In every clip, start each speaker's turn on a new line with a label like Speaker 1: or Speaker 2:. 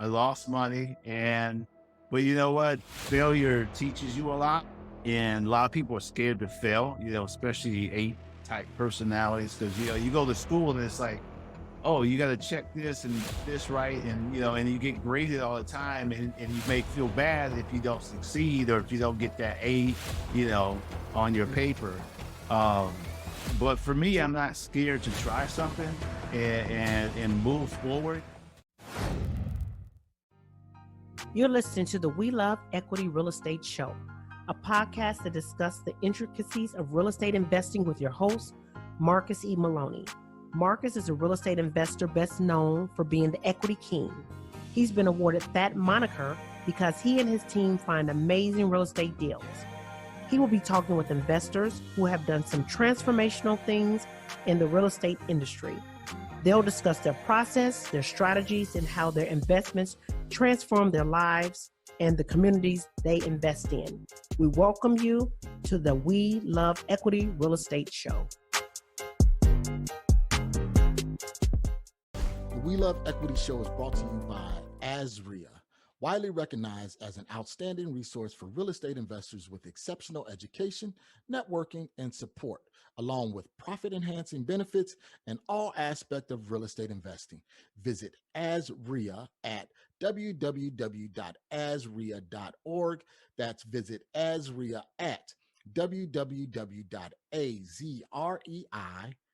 Speaker 1: lost money, but you know what? Failure teaches you a lot, and a lot of people are scared to fail. Especially A-type personalities, because you go to school and it's like, oh, you got to check this and this right, and you get graded all the time, and you may feel bad if you don't succeed or if you don't get that A, on your paper. But for me, I'm not scared to try something and move forward.
Speaker 2: You're listening to the We Love Equity Real Estate Show, a podcast that discusses the intricacies of real estate investing with your host, Marcus E. Maloney. Marcus is a real estate investor best known for being the equity king. He's been awarded that moniker because he and his team find amazing real estate deals. He will be talking with investors who have done some transformational things in the real estate industry. They'll discuss their process, their strategies, and how their investments transform their lives and the communities they invest in. We welcome you to the We Love Equity Real Estate Show.
Speaker 3: The We Love Equity Show is brought to you by ASREA, widely recognized as an outstanding resource for real estate investors with exceptional education, networking, and support, along with profit-enhancing benefits in all aspects of real estate investing. Visit ASREA at www.asrea.org. That's visit ASREA at www.azreia.org.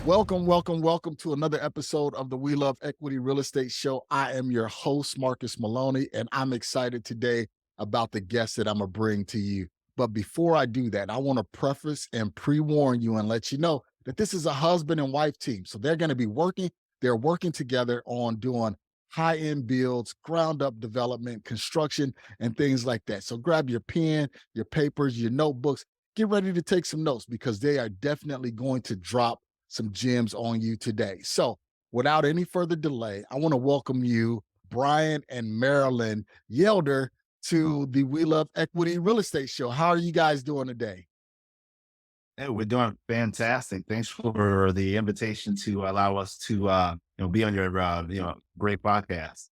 Speaker 3: Welcome to another episode of the We Love Equity Real Estate Show. I am your host, Marcus Maloney, and I'm excited today about the guest that I'm going to bring to you. But before I do that, I want to preface and pre-warn you and let you know that this is a husband and wife team. So they're going to be they're working together on doing high-end builds, ground-up development, construction, and things like that. So grab your pen, your papers, your notebooks, get ready to take some notes because they are definitely going to drop some gems on you today. So without any further delay, I want to welcome you, Brian and Marilyn Yelder, to the We Love Equity Real Estate Show. How are you guys doing today?
Speaker 1: Hey, we're doing fantastic. Thanks for the invitation to allow us to be on your great podcast.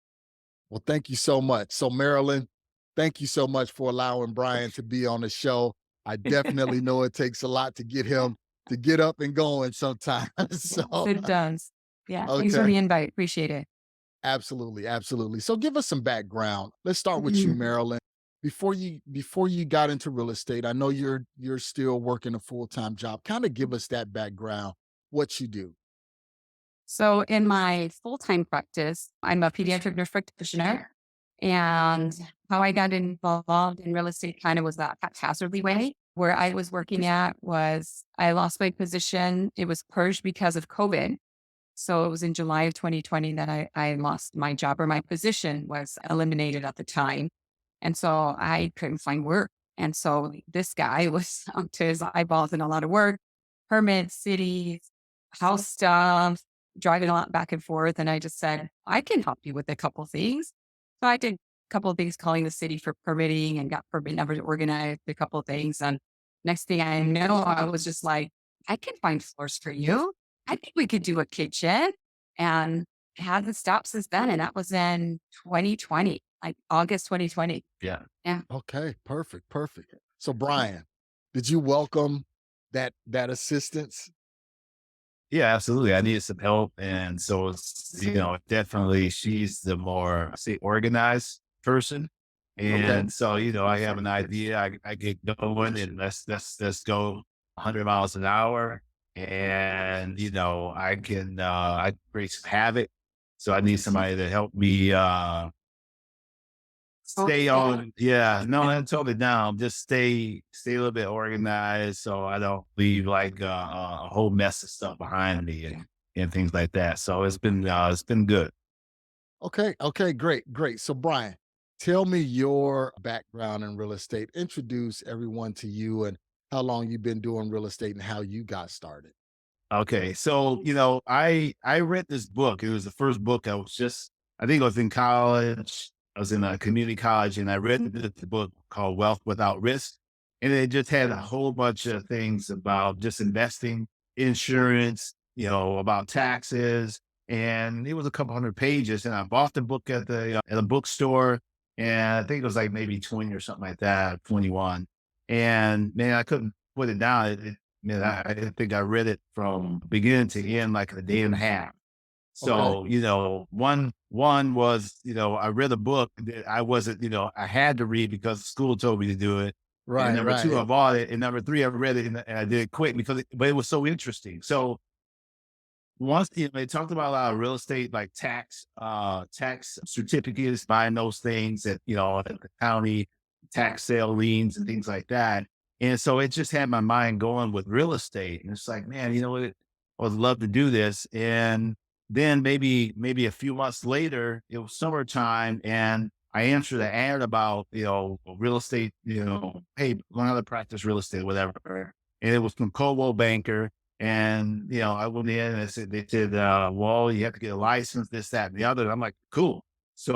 Speaker 3: Well, thank you so much. So Marilyn, thank you so much for allowing Brian to be on the show. I definitely know it takes a lot to get him to get up and going sometimes. So
Speaker 4: it does. Yeah.
Speaker 3: Okay.
Speaker 4: Thanks for the invite. Appreciate it.
Speaker 3: Absolutely. So give us some background. Let's start with you, Marilyn. Before you got into real estate, I know you're still working a full-time job. Kind of give us that background, what you do.
Speaker 4: So in my full-time practice, I'm a pediatric nurse practitioner. And how I got involved in real estate kind of was that haphazardly way. Where I was working at was I lost my position. It was purged because of COVID. So it was in July of 2020 that I lost my job, or my position was eliminated at the time. And so I couldn't find work. And so this guy was up to his eyeballs in a lot of work, permits, cities, house stuff, driving a lot back and forth. And I just said, I can help you with a couple things. So I did a couple of things, calling the city for permitting and got permit numbers organized, a couple of things. And next thing I know, I was just like, I can find floors for you. I think we could do a kitchen, and it hasn't stopped since then. And that was in 2020, like August 2020.
Speaker 1: Yeah.
Speaker 3: Okay, perfect. So Brian, did you welcome that assistance?
Speaker 1: Yeah, absolutely. I needed some help. And so it's, definitely she's the more, organized person. And so, I have an idea, I get going, and let's go 100 miles an hour. And, I create some havoc. So I need somebody to help me, stay on. Yeah, no, not totally down. Just stay a little bit organized, so I don't leave like a whole mess of stuff behind me and things like that. So it's been good.
Speaker 3: Okay, great. So Brian, tell me your background in real estate. Introduce everyone to you and how long you've been doing real estate and how you got started.
Speaker 1: Okay, so I read this book. It was the first book I think I was in college. I was in a community college, and I read the book called Wealth Without Risk. And it just had a whole bunch of things about just investing, insurance, about taxes, and it was a couple hundred pages. And I bought the book at the bookstore, and I think it was like maybe 20 or something like that, 21. And man, I couldn't put it down. Man, I didn't think I read it from beginning to end like a day and a half.
Speaker 3: Okay.
Speaker 1: So, one was, I read a book that I wasn't, I had to read because school told me to do it. And
Speaker 3: Right,
Speaker 1: number two, I
Speaker 3: right.
Speaker 1: bought it. And number three, I read it and I did it quick but it was so interesting. So once they talked about a lot of real estate, like tax certificates, buying those things at, at the county, tax sale liens and things like that. And so it just had my mind going with real estate. And it's like, man, what? I would love to do this. And then maybe a few months later, it was summertime and I answered an ad about, real estate, hey, learn how to practice real estate, whatever. And it was from Coldwell Banker. And, I went in and they said, well, you have to get a license, this, that, and the other. And I'm like, cool. So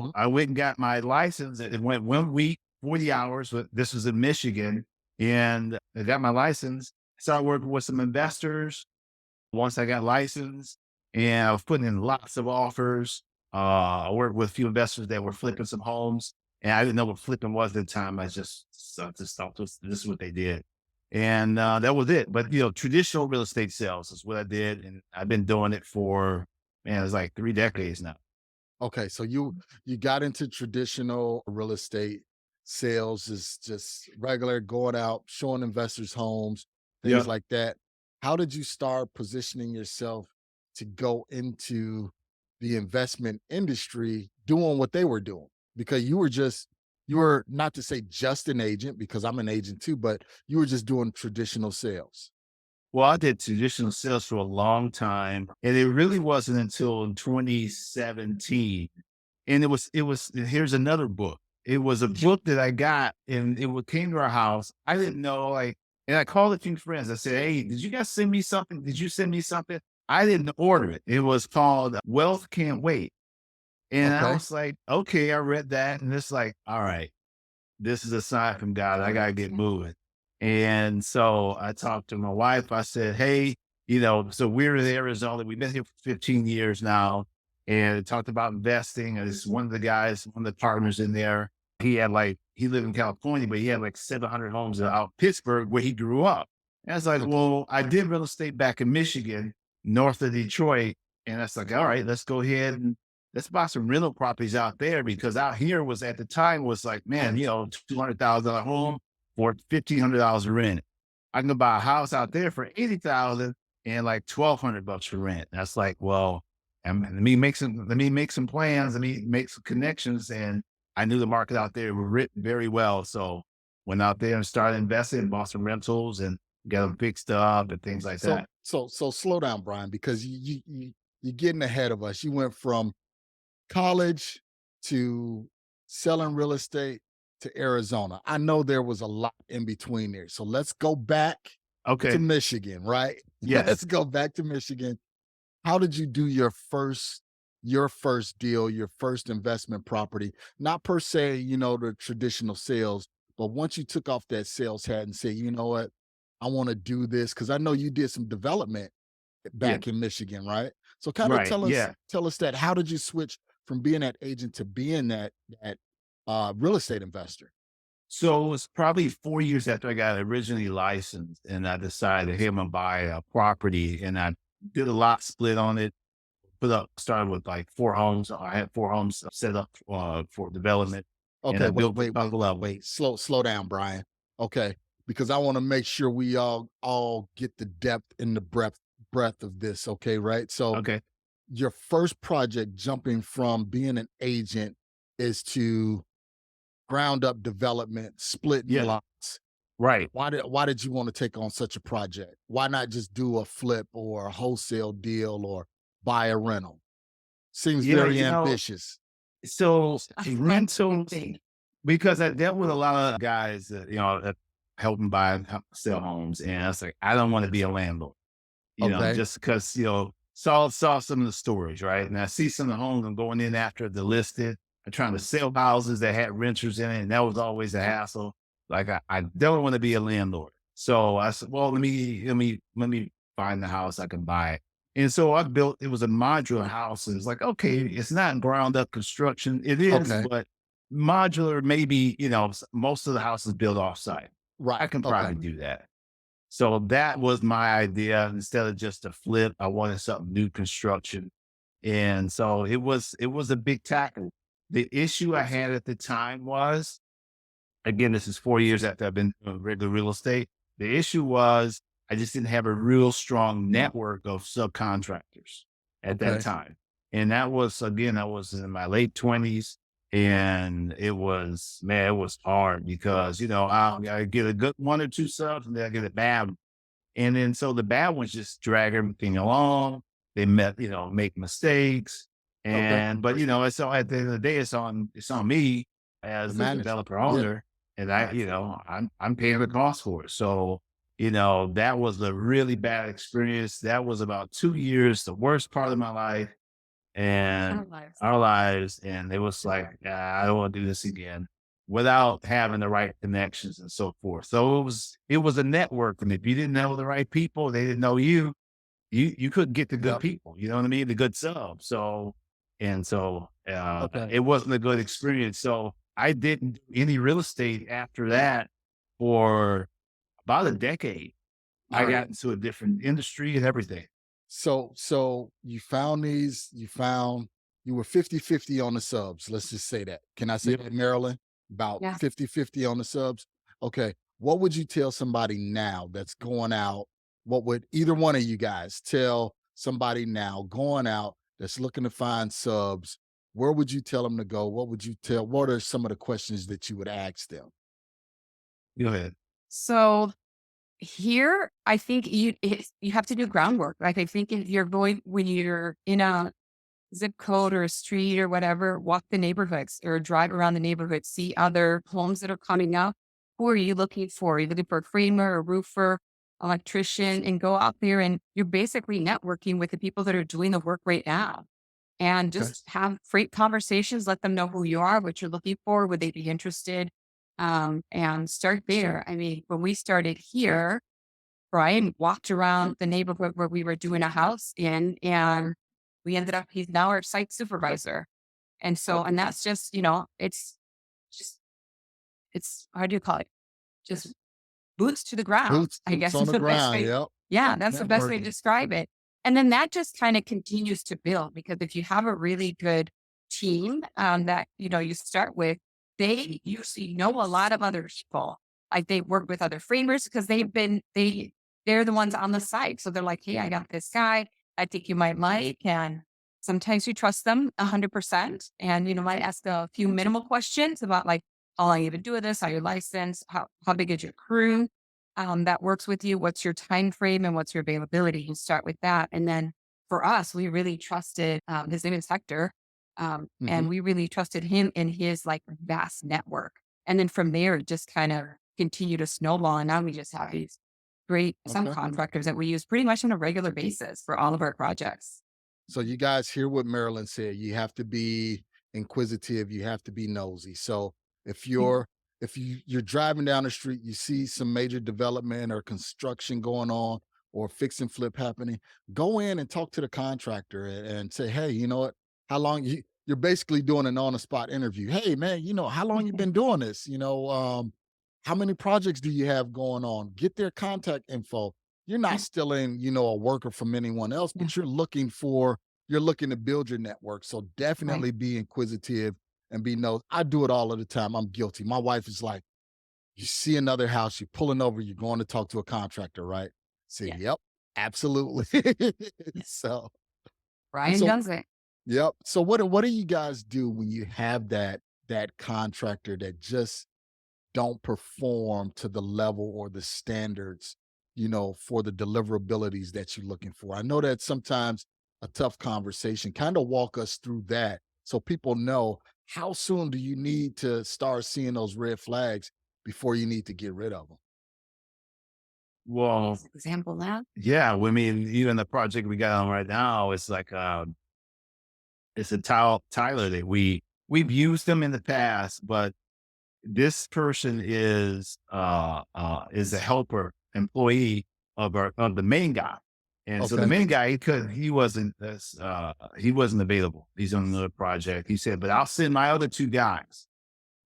Speaker 3: Mhm.
Speaker 1: I went and got my license. It went 1 week, 40 hours. This was in Michigan. And I got my license. Started working with some investors once I got licensed, and I was putting in lots of offers. I worked with a few investors that were flipping some homes, and I didn't know what flipping was at the time. I just thought this is what they did. And that was it. But, traditional real estate sales is what I did. And I've been doing it for, man, it's like 3 decades now.
Speaker 3: Okay, so you got into traditional real estate sales, is just regular going out, showing investors homes, things
Speaker 1: Yeah.
Speaker 3: like that. How did you start positioning yourself to go into the investment industry doing what they were doing? Because you were not to say just an agent, because I'm an agent too, but you were just doing traditional sales.
Speaker 1: Well, I did traditional sales for a long time, and it really wasn't until 2017. And here's another book. It was a book that I got and came to our house. I didn't know, and I called a few friends. I said, hey, did you guys send me something? Did you send me something? I didn't order it. It was called Wealth Can't Wait. And I
Speaker 3: Okay.
Speaker 1: was like, okay, I read that. And it's like, all right, this is a sign from God. I got to get moving. And so I talked to my wife. I said, hey, so we're in Arizona. We've been here for 15 years now, and talked about investing. And it's one of the partners in there. He lived in California, but he had like 700 homes out Pittsburgh where he grew up. And I was like,
Speaker 3: Okay.
Speaker 1: well, I did real estate back in Michigan, north of Detroit. And that's like, all right, let's go ahead and let's buy some rental properties out there, because out here was at the time was like, man, $200,000 home for $1,500 rent. I can buy a house out there for 80,000 and like $1,200 for rent. That's like, well, let me make some plans. Let me make some connections. And I knew the market out there was written very well. So went out there and started investing, bought some rentals and got them fixed up and things like
Speaker 3: So
Speaker 1: that.
Speaker 3: so slow down, Brian, because you're getting ahead of us. You went from college to selling real estate to Arizona. I know there was a lot in between there. So let's go back to
Speaker 1: Okay.
Speaker 3: Michigan, right? Let's
Speaker 1: Yes.
Speaker 3: go back to Michigan. How did you do your first deal, your first investment property? Not per se, the traditional sales, but once you took off that sales hat and said, you know what, I want to do this, because I know you did some development
Speaker 1: Yeah.
Speaker 3: back in Michigan, right? So kind of
Speaker 1: Right.
Speaker 3: tell us
Speaker 1: Yeah.
Speaker 3: tell us that. How did you switch from being that agent to being that real estate investor?
Speaker 1: So it was probably 4 years after I got originally licensed, and I decided, hey, I'm gonna buy a property, and I did a lot split on it. Started with like 4 homes. I had 4 homes set up for development, and
Speaker 3: Okay,
Speaker 1: I
Speaker 3: wait,
Speaker 1: built a
Speaker 3: wait, wait,
Speaker 1: couple of them.
Speaker 3: wait. Slow down, Brian. Okay, because I want to make sure we all get the depth and the breadth of this. Okay, right. So
Speaker 1: Okay,
Speaker 3: your first project, jumping from being an agent, is to ground up development, splitting
Speaker 1: yeah,
Speaker 3: lots.
Speaker 1: right.
Speaker 3: Why did you want to take on such a project? Why not just do a flip or a wholesale deal or buy a rental? Seems
Speaker 1: Yeah,
Speaker 3: very ambitious.
Speaker 1: so rental,
Speaker 4: Thing.
Speaker 1: because I dealt with a lot of guys that that helping buy and sell homes, and I was like, I don't want to be a landlord.
Speaker 3: Okay.
Speaker 1: Just because, saw some of the stories, right? And I see some of the homes I'm going in after the listed. I'm trying to sell houses that had renters in it, and that was always a hassle. Like I don't want to be a landlord. So I said, well, let me find the house I can buy. And so I built, it was a modular house. And it's like, okay, it's not ground up construction. It is,
Speaker 3: Okay.
Speaker 1: but modular, maybe, most of the house is built off site.
Speaker 3: Right.
Speaker 1: I can
Speaker 3: Okay.
Speaker 1: probably do that. So that was my idea. Instead of just a flip, I wanted something new construction. And so it was a big tackle. The issue I had at the time was, again, this is 4 years after I've been doing regular real estate. The issue was I just didn't have a real strong network of subcontractors at that
Speaker 3: Okay.
Speaker 1: time. And that was, again, I was in my late 20s, and it was, man, it was hard because, I get a good one or two subs and then I get a bad one. And then so the bad ones just drag everything along. They make mistakes.
Speaker 3: Okay.
Speaker 1: But it's all, at the end of the day, it's on me
Speaker 3: The
Speaker 1: as the
Speaker 3: manager.
Speaker 1: developer
Speaker 3: Yeah.
Speaker 1: owner. And I'm paying the cost for it. So, that was a really bad experience. That was about 2 years, the worst part of my life and
Speaker 4: Our lives.
Speaker 1: our lives. And it was like, I don't want to do this again without having the right connections and so forth. So it was a network. And if you didn't know the right people, they didn't know you couldn't get the good
Speaker 3: Yep.
Speaker 1: people, you know what I mean? The good subs. So
Speaker 3: Okay.
Speaker 1: it wasn't a good experience. So I didn't do any real estate after that for about a decade.
Speaker 3: All
Speaker 1: I
Speaker 3: right.
Speaker 1: got into a different industry and everything.
Speaker 3: So you found you were 50-50 on the subs. Let's just say that. Can I say
Speaker 1: Yep.
Speaker 3: that, Marilyn? About
Speaker 4: Yeah.
Speaker 3: 50-50 on the subs. Okay. What would you tell somebody now that's going out? What would either one of you guys tell somebody now going out that's looking to find subs? Where would you tell them to go? What are some of the questions that you would ask them?
Speaker 1: Go ahead.
Speaker 4: So here, I think you have to do groundwork. Like I think if you're going when you're in a zip code or a street or whatever, walk the neighborhoods or drive around the neighborhood, see other homes that are coming up. Who are you looking for? Are you looking for a framer, a roofer, electrician, and go out there and you're basically networking with the people that are doing the work right now. And
Speaker 3: Okay.
Speaker 4: just have great conversations, let them know who you are, what you're looking for, would they be interested? And start there. I mean, when we started here, Brian walked around the neighborhood where we were doing a house in, and he's now our site supervisor. And so, and that's just, just, it's, how do you call it? Just boots to the ground, I
Speaker 3: Boots
Speaker 4: guess
Speaker 3: on
Speaker 4: is
Speaker 3: the
Speaker 4: the best
Speaker 3: ground.
Speaker 4: way.
Speaker 3: Yep.
Speaker 4: Yeah, that's the best way to
Speaker 3: Networking.
Speaker 4: describe it. And then that just kind of continues to build because if you have a really good team that, you start with, they usually know a lot of other people. Like they work with other framers because they're the ones on the site. So they're like, hey, I got this guy I think you might like. And sometimes you trust them 100%. And, might ask a few minimal questions about like, how long you've been doing this, how your license, how big is your crew that works with you, what's your time frame and what's your availability. You start with that. And then for us, we really trusted his name is Hector.
Speaker 3: Mhm.
Speaker 4: And we really trusted him in his like vast network. And then from there, it just kind of continue to snowball. And now we just have these great
Speaker 3: Okay.
Speaker 4: subcontractors that we use pretty much on a regular basis for all of our projects.
Speaker 3: So you guys hear what Marilyn said. You have to be inquisitive. You have to be nosy. So if you're driving down the street, you see some major development or construction going on or fix and flip happening, go in and talk to the contractor and say, hey, you know what? How long you're basically doing an on the spot interview. Hey man, how long you been doing this? How many projects do you have going on? Get their contact info. You're not stealing, a worker from anyone else,
Speaker 4: Yeah.
Speaker 3: but you're looking to build your network. So definitely be inquisitive and be nosy. I do it all of the time. I'm guilty. My wife is like, you see another house, you're pulling over, you're going to talk to a contractor, right? Say,
Speaker 4: Yeah.
Speaker 3: yep, absolutely. So,
Speaker 4: Brian
Speaker 3: so
Speaker 4: does it.
Speaker 3: yep. So what do you guys do when you have that contractor that just don't perform to the level or the standards, for the deliverabilities that you're looking for? I know that's sometimes a tough conversation. Kind of walk us through that so people know how soon do you need to start seeing those red flags before you need to get rid of them.
Speaker 1: Well,
Speaker 4: Example now.
Speaker 1: yeah, I mean, even the project we got on right now, it's like, it's a Tyler that we've used them in the past, but this person is a helper employee of the main guy. And so the main guy, he wasn't available. He's on another project. He said, but I'll send my other two guys.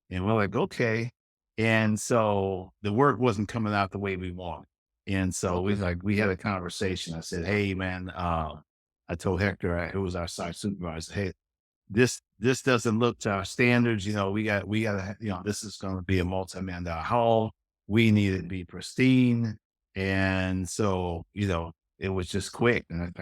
Speaker 1: And we're like, okay. And so the work wasn't coming out the way we wanted. And so we had a conversation. I said, hey man, I told Hector, who was our site supervisor, hey, this doesn't look to our standards. We got to, this is going to be a multi-million dollar home. We need it to be pristine. And so, it was just quick. And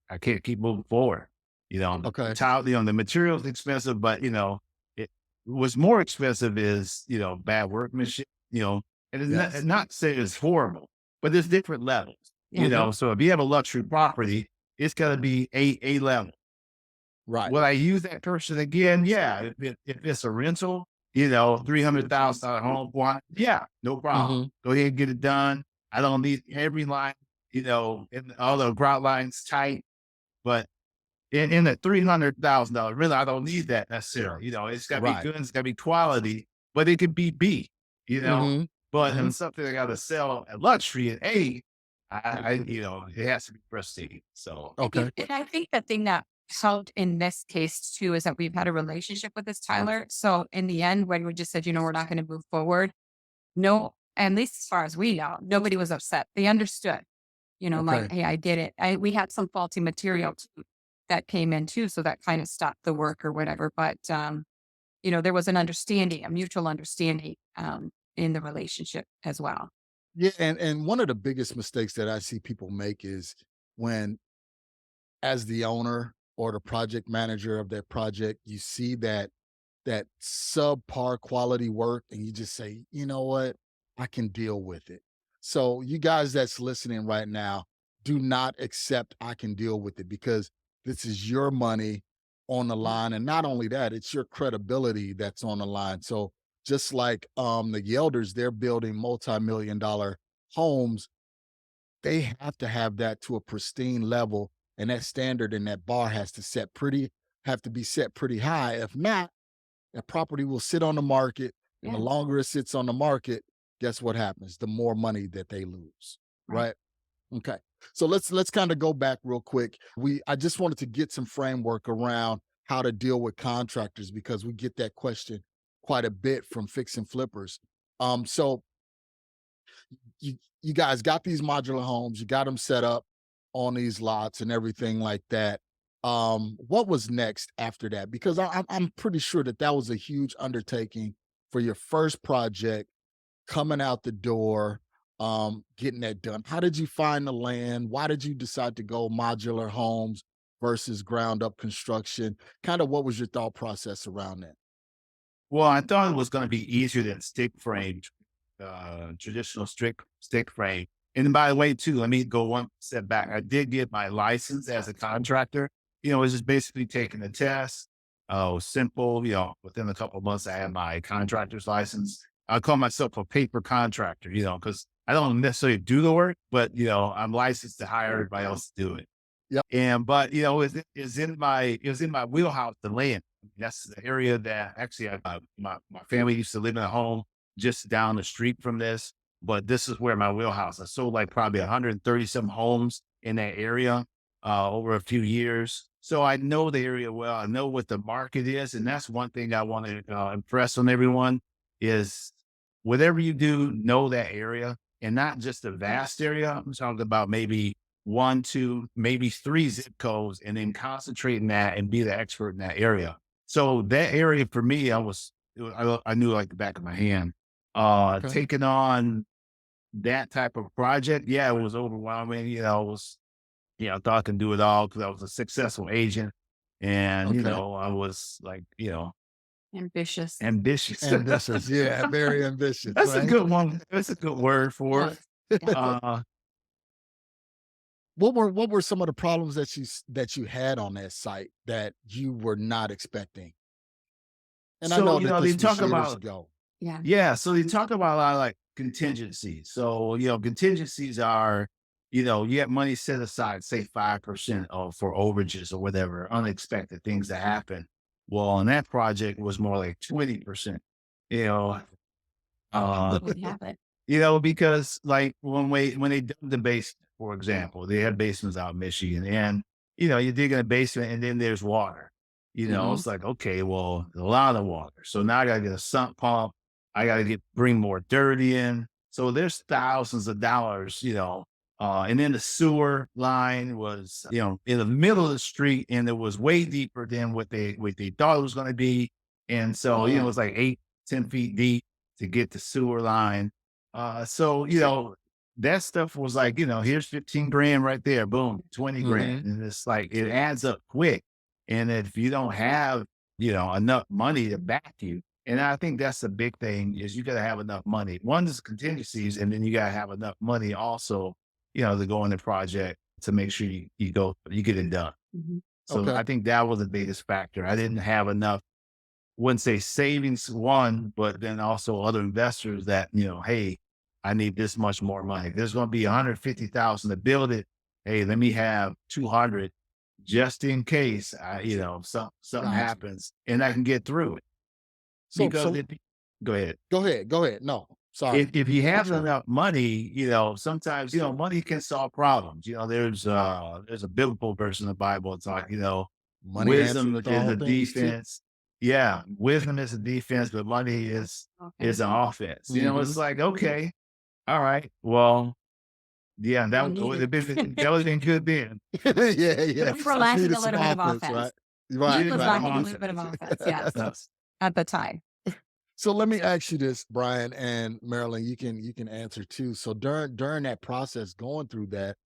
Speaker 1: I can't keep moving forward. The material's expensive, but it was more expensive is, bad workmanship, and it's not saying it's horrible, but there's different levels, so if you have a luxury property, it's got to be a level.
Speaker 3: Right.
Speaker 1: Will I use that person again? Yeah. If it's a rental, $300,000 home, why? Yeah, no problem. Go ahead and get it done. I don't need every line, and all the grout lines tight, but in the $300,000 rental, I don't need that necessarily. It's got to be good, it's got to be quality, but it could be B, but in something I got to sell at luxury at A, it has to be prestige. So,
Speaker 4: and I think the thing that helped in this case too is that we've had a relationship with this Tyler. So in the end, when we just said, we're not going to move forward, no, at least as far as we know, nobody was upset. They understood, like, hey, I did it. We had some faulty material that came in too, so that kind of stopped the work or whatever. But there was an understanding, a mutual understanding in the relationship as well.
Speaker 3: Yeah, and one of the biggest mistakes that I see people make is when, as the owner or the project manager of that project, you see that subpar quality work and you just say, you know what, I can deal with it. So you guys that's listening right now, do not accept I can deal with it, because this is your money on the line. And not only that, it's your credibility that's on the line. So just like the Yelders, they're building multi-million-dollar homes. They have to have that to a pristine level, and that standard and that bar has to be set pretty high. If not, that property will sit on the market, and the longer it sits on the market, guess what happens? The more money that they lose, right? Okay. So let's kind of go back real quick. I just wanted to get some framework around how to deal with contractors, because we get that question quite a bit from fix and flippers. So you guys got these modular homes, you got them set up on these lots and everything like that. What was next after that? Because I'm pretty sure that was a huge undertaking for your first project, coming out the door, getting that done. How did you find the land? Why did you decide to go modular homes versus ground up construction? Kind of what was your thought process around that?
Speaker 1: Well, I thought it was going to be easier than stick frame, traditional stick frame. And by the way, too, let me go one step back. I did get my license as a contractor. It's just basically taking the test. Simple, within a couple of months, I had my contractor's license. I call myself a paper contractor, because I don't necessarily do the work, but, I'm licensed to hire everybody else to do it. But it was in my wheelhouse, the land. That's the area that actually my family used to live in a home just down the street from this, but this is where my wheelhouse. I sold like probably 137 homes in that area over a few years. So I know the area well. I know what the market is. And that's one thing I want to impress on everyone is whatever you do, know that area, and not just a vast area. I'm talking about maybe 1, 2, maybe 3 zip codes, and then concentrate in that and be the expert in that area. So that area for me, I knew like the back of my hand. Taking on that type of project, it was overwhelming. I thought I could do it all because I was a successful agent, and I was like,
Speaker 4: ambitious.
Speaker 3: Ambitious, yeah, very ambitious.
Speaker 1: That's a good one. That's a good word for it.
Speaker 3: What were some of the problems that you had on that site that you were not expecting? And
Speaker 1: so,
Speaker 3: I know that
Speaker 1: they
Speaker 3: this
Speaker 1: talk
Speaker 3: was years
Speaker 1: about
Speaker 3: ago.
Speaker 1: So they talk about a lot of like contingencies. So contingencies are, you have money set aside, say 5% for overages or whatever, unexpected things that happen. Well, on that project was more like 20%.
Speaker 4: Would happen.
Speaker 1: Because like when they dug the basement, for example. They have basements out in Michigan, and you dig in a basement, and then there's water.
Speaker 3: Hmm.
Speaker 1: It's like, okay, well, a lot of water. So now I got to get a sump pump. I got to bring more dirt in. So there's thousands of dollars, and then the sewer line was, in the middle of the street, and it was way deeper than what they thought it was going to be. And so, it was like 8, 10 feet deep to get the sewer line. So, that stuff was like, here's 15 grand right there. Boom, 20
Speaker 3: Hmm.
Speaker 1: grand. And it's like, it adds up quick. And if you don't have, enough money to back you, and I think that's the big thing is you got to have enough money. One is contingencies, and then you got to have enough money also, to go in the project to make sure you get it done.
Speaker 4: Mhm.
Speaker 1: So
Speaker 3: Okay.
Speaker 1: I think that was the biggest factor. I didn't have enough, wouldn't say savings one, but then also other investors that, hey, I need this much more money. There's going to be 150,000 to build it. Hey, let me have 200 just in case something
Speaker 3: Gotcha.
Speaker 1: happens and I can get through it.
Speaker 3: So,
Speaker 1: Because go ahead.
Speaker 3: go ahead. Go ahead. No, sorry.
Speaker 1: If you have enough money, sometimes, money can solve problems. There's a biblical verse in the Bible. It's like,
Speaker 3: Money
Speaker 1: wisdom
Speaker 3: answers
Speaker 1: is
Speaker 3: all
Speaker 1: a
Speaker 3: things too.
Speaker 1: defense. Yeah, wisdom is a defense, but money is an offense. It's like, okay, all right, well, yeah,
Speaker 4: We
Speaker 1: that
Speaker 4: need
Speaker 1: would
Speaker 4: it.
Speaker 1: have been that was been good then.
Speaker 3: Yeah.
Speaker 4: We're lacking
Speaker 3: Needed
Speaker 4: a
Speaker 3: some
Speaker 4: little bit of
Speaker 3: offense,
Speaker 4: offense.
Speaker 3: right?
Speaker 4: He
Speaker 1: Needed
Speaker 4: was
Speaker 1: some
Speaker 4: lacking a
Speaker 1: offense.
Speaker 4: little bit of offense, yes,
Speaker 1: Yes.
Speaker 4: at the time.
Speaker 3: So let me ask you this, Brian and Marilyn. You can answer too. So during that process, going through that,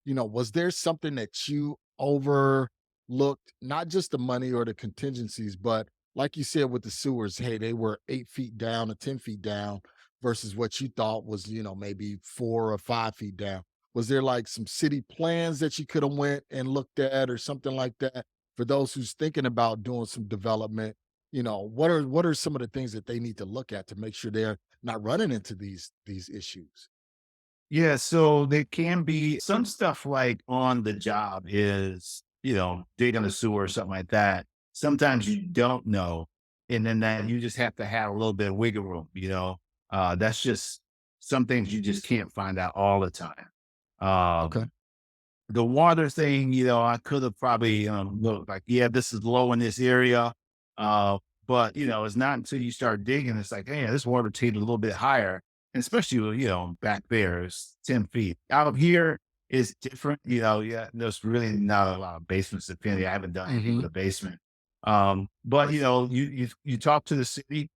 Speaker 3: was there something that you overlooked, not just the money or the contingencies, but like you said with the sewers, hey, they were 8 feet down or 10 feet down versus what you thought was, maybe 4 or 5 feet down. Was there like some city plans that you could have went and looked at or something like that for those who's thinking about doing some development? What are some of the things that they need to look at to make sure they're not running into these issues?
Speaker 1: Yeah, so there can be some stuff like on the job is, digging a sewer or something like that. Sometimes you don't know. And then that you just have to have a little bit of wiggle room. That's just some things you just can't find out all the time. Um,
Speaker 3: Okay.
Speaker 1: the water thing, I could have probably looked like, yeah, this is low in this area. Uh, but it's not until you start digging, it's like, hey, this water table a little bit higher. And especially, back there, it's 10 feet. Out here is different, yeah, there's really not a lot of basements depending. I haven't done anything with
Speaker 3: Hmm.
Speaker 1: a basement. But you talk to the city,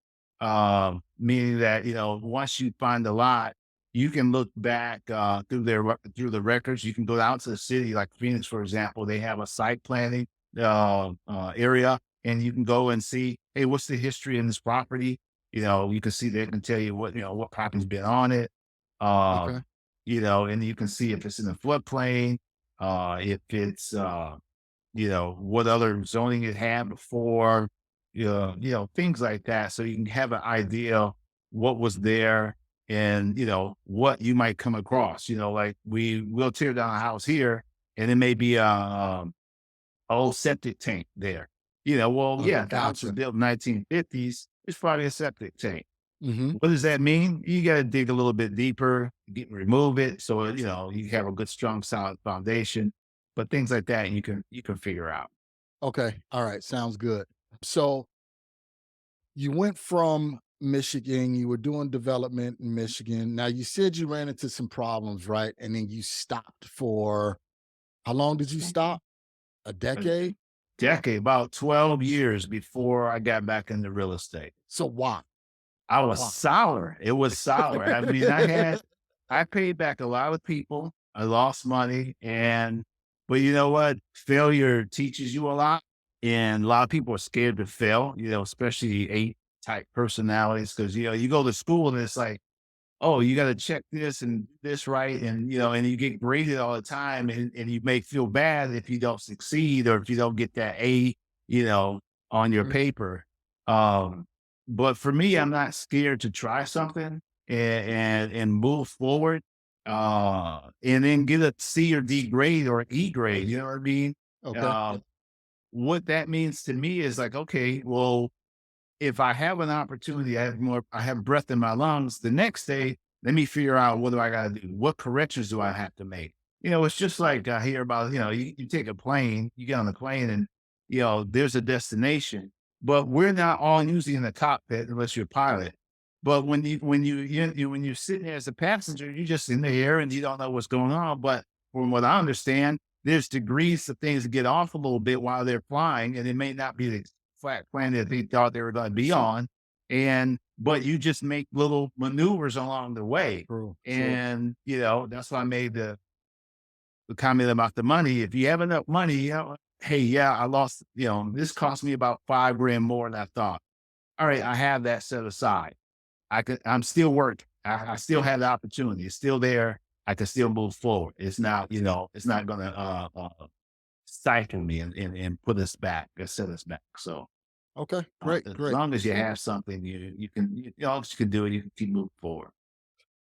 Speaker 1: meaning that, once you find a lot, you can look back through the records. You can go out to the city, like Phoenix, for example. They have a site planning area, and you can go and see, hey, what's the history in this property? You can see they can tell you what property's been on it.
Speaker 3: Okay.
Speaker 1: Um, and you can see if it's in the floodplain, if it's what other zoning it had before, things like that. So you can have an idea what was there and, what you might come across, like we will tear down a house here and it may be a old septic tank there. Well,
Speaker 3: Okay.
Speaker 1: yeah, the house was
Speaker 3: Gotcha.
Speaker 1: built in 1950s. It's probably a septic tank.
Speaker 3: Hmm.
Speaker 1: What does that mean? You got to dig a little bit deeper, remove it. So, you have a good, strong, solid foundation, but things like that, you can figure out.
Speaker 3: Okay. All right. Sounds good. So you went from Michigan, you were doing development in Michigan. Now you said you ran into some problems, right? And then you stopped for how long did you stop? A decade?
Speaker 1: Decade, about 12 years before I got back into real estate.
Speaker 3: So why?
Speaker 1: I was
Speaker 3: Why?
Speaker 1: sour. It was sour. I mean, I paid back a lot of people. I lost money but you know what? Failure teaches you a lot. And a lot of people are scared to fail, especially eight type personalities. Cause, you go to school and it's like, oh, you got to check this and this right. And, and you get graded all the time and you may feel bad if you don't succeed or if you don't get that A, on your
Speaker 3: Mhm.
Speaker 1: paper. Um, but for me, I'm not scared to try something and move forward. And then get a C or D grade or an E grade. You know what I mean?
Speaker 3: Okay.
Speaker 1: Uh, what that means to me is like, okay, well, if I have an opportunity, I have breath in my lungs. The next day, let me figure out what do I got to do? What corrections do I have to make? It's just like I hear about, you take a plane, you get on the plane and, there's a destination, but we're not all usually in the cockpit unless you're a pilot. But when you're sitting there as a passenger, you're just in the air and you don't know what's going on. But from what I understand, there's degrees of things to get off a little bit while they're flying, and it may not be the flat plane that they thought they were going to be on. But you just make little maneuvers along the way.
Speaker 3: True.
Speaker 1: And, that's why I made the comment about the money. If you have enough money, hey, yeah, I lost, this cost me about $5,000 more than I thought. All right, I have that set aside. I'm still working. I still have the opportunity. It's still there. I can still move forward. It's not, it's not going to stifle me and put us back or set us back. So,
Speaker 3: Okay, great,
Speaker 1: as
Speaker 3: great.
Speaker 1: long as you have something, you can, you can do it. You can keep moving forward.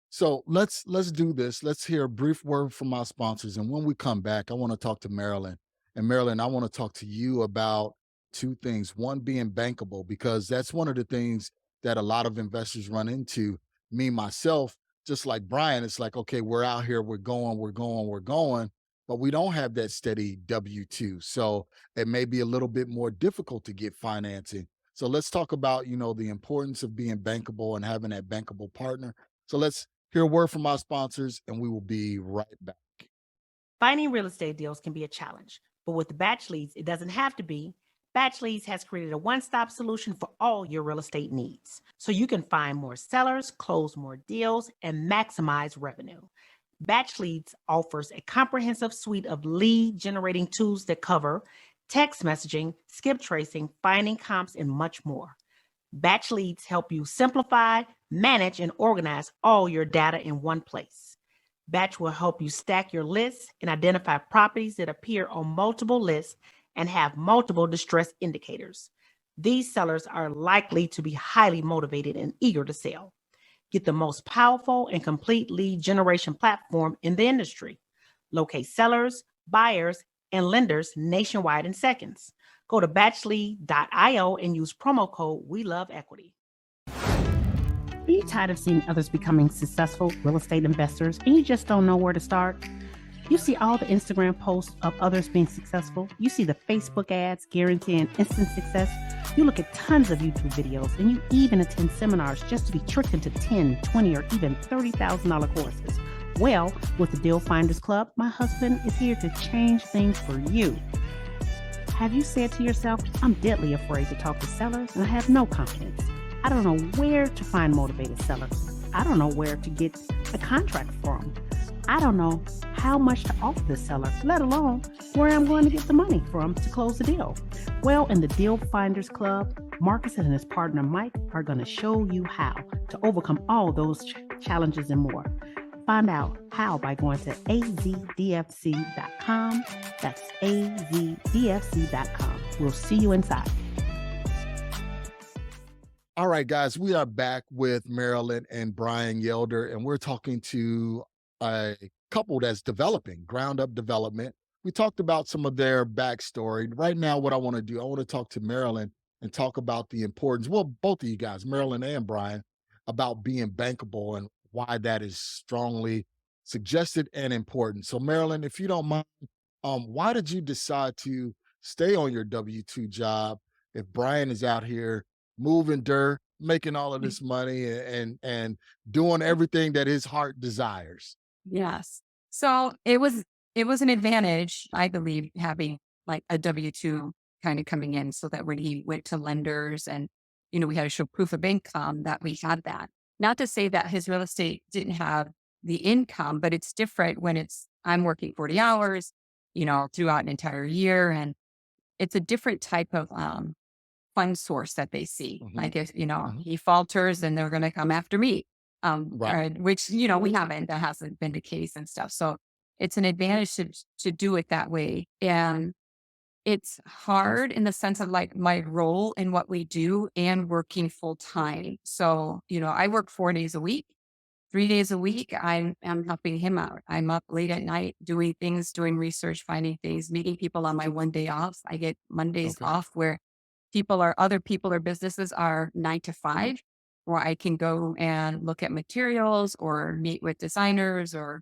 Speaker 3: So let's do this. Let's hear a brief word from our sponsors, and when we come back, I want to talk to Marilyn. And Marilyn, I want to talk to you about two things. One being bankable, because that's one of the things that a lot of investors run into. Me myself, just like Brian, it's like, okay, we're out here, we're going, but we don't have that steady W-2. So it may be a little bit more difficult to get financing. So let's talk about, the importance of being bankable and having that bankable partner. So let's hear a word from our sponsors, and we will be right back.
Speaker 2: Finding real estate deals can be a challenge, but with Batch Leads, it doesn't have to be. Batch Leads has created a one-stop solution for all your real estate needs, so you can find more sellers, close more deals, and maximize revenue. Batch Leads offers a comprehensive suite of lead generating tools that cover text messaging, skip tracing, finding comps, and much more. Batch Leads help you simplify, manage, and organize all your data in one place. Batch will help you stack your lists and identify properties that appear on multiple lists and have multiple distress indicators. These sellers are likely to be highly motivated and eager to sell. Get the most powerful and complete lead generation platform in the industry. Locate sellers, buyers, and lenders nationwide in seconds. Go to batchlead.io and use promo code WeLoveEquity. Are you tired of seeing others becoming successful real estate investors and you just don't know where to start? You see all the Instagram posts of others being successful. You see the Facebook ads guaranteeing instant success. You look at tons of YouTube videos and you even attend seminars just to be tricked into $10, $20, or even $30,000 courses. Well, with the Deal Finders Club, my husband is here to change things for you. Have you said to yourself, I'm deadly afraid to talk to sellers and I have no confidence. I don't know where to find motivated sellers. I don't know where to get a contract from. I don't know how much to offer the seller, let alone where I'm going to get the money from to close the deal. Well, in the Deal Finders Club, Marcus and his partner Mike are going to show you how to overcome all those challenges and more. Find out how by going to azdfc.com. That's azdfc.com. We'll see you inside.
Speaker 3: All right, guys, we are back with Marilyn and Brian Yelder, and we're talking to a couple that's developing, ground up development. We talked about some of their backstory. Right now, what I want to do, I want to talk to Marilyn and talk about the importance, well, both of you guys, Marilyn and Brian, about being bankable and why that is strongly suggested and important. So, Marilyn, if you don't mind, why did you decide to stay on your W-2 job if Brian is out here moving dirt, making all of this money and doing everything that his heart desires?
Speaker 4: Yes. So it was an advantage, I believe, having like a W-2 kind of coming in, so that when he went to lenders and, we had to show proof of income that we had that. Not to say that his real estate didn't have the income, but it's different when I'm working 40 hours, throughout an entire year. And it's a different type of fund source that they see.
Speaker 3: Mhm.
Speaker 4: Like if, he falters, then they're going to come after me.
Speaker 3: Right.
Speaker 4: Which, we haven't, that hasn't been the case and stuff. So it's an advantage to do it that way. And it's hard in the sense of like my role in what we do and working full time. So, I work 4 days a week, 3 days a week. I'm helping him out. I'm up late at night doing things, doing research, finding things, meeting people on my 1 day off. I get Mondays
Speaker 3: Okay.
Speaker 4: off where other people or businesses are 9 to 5, where I can go and look at materials or meet with designers or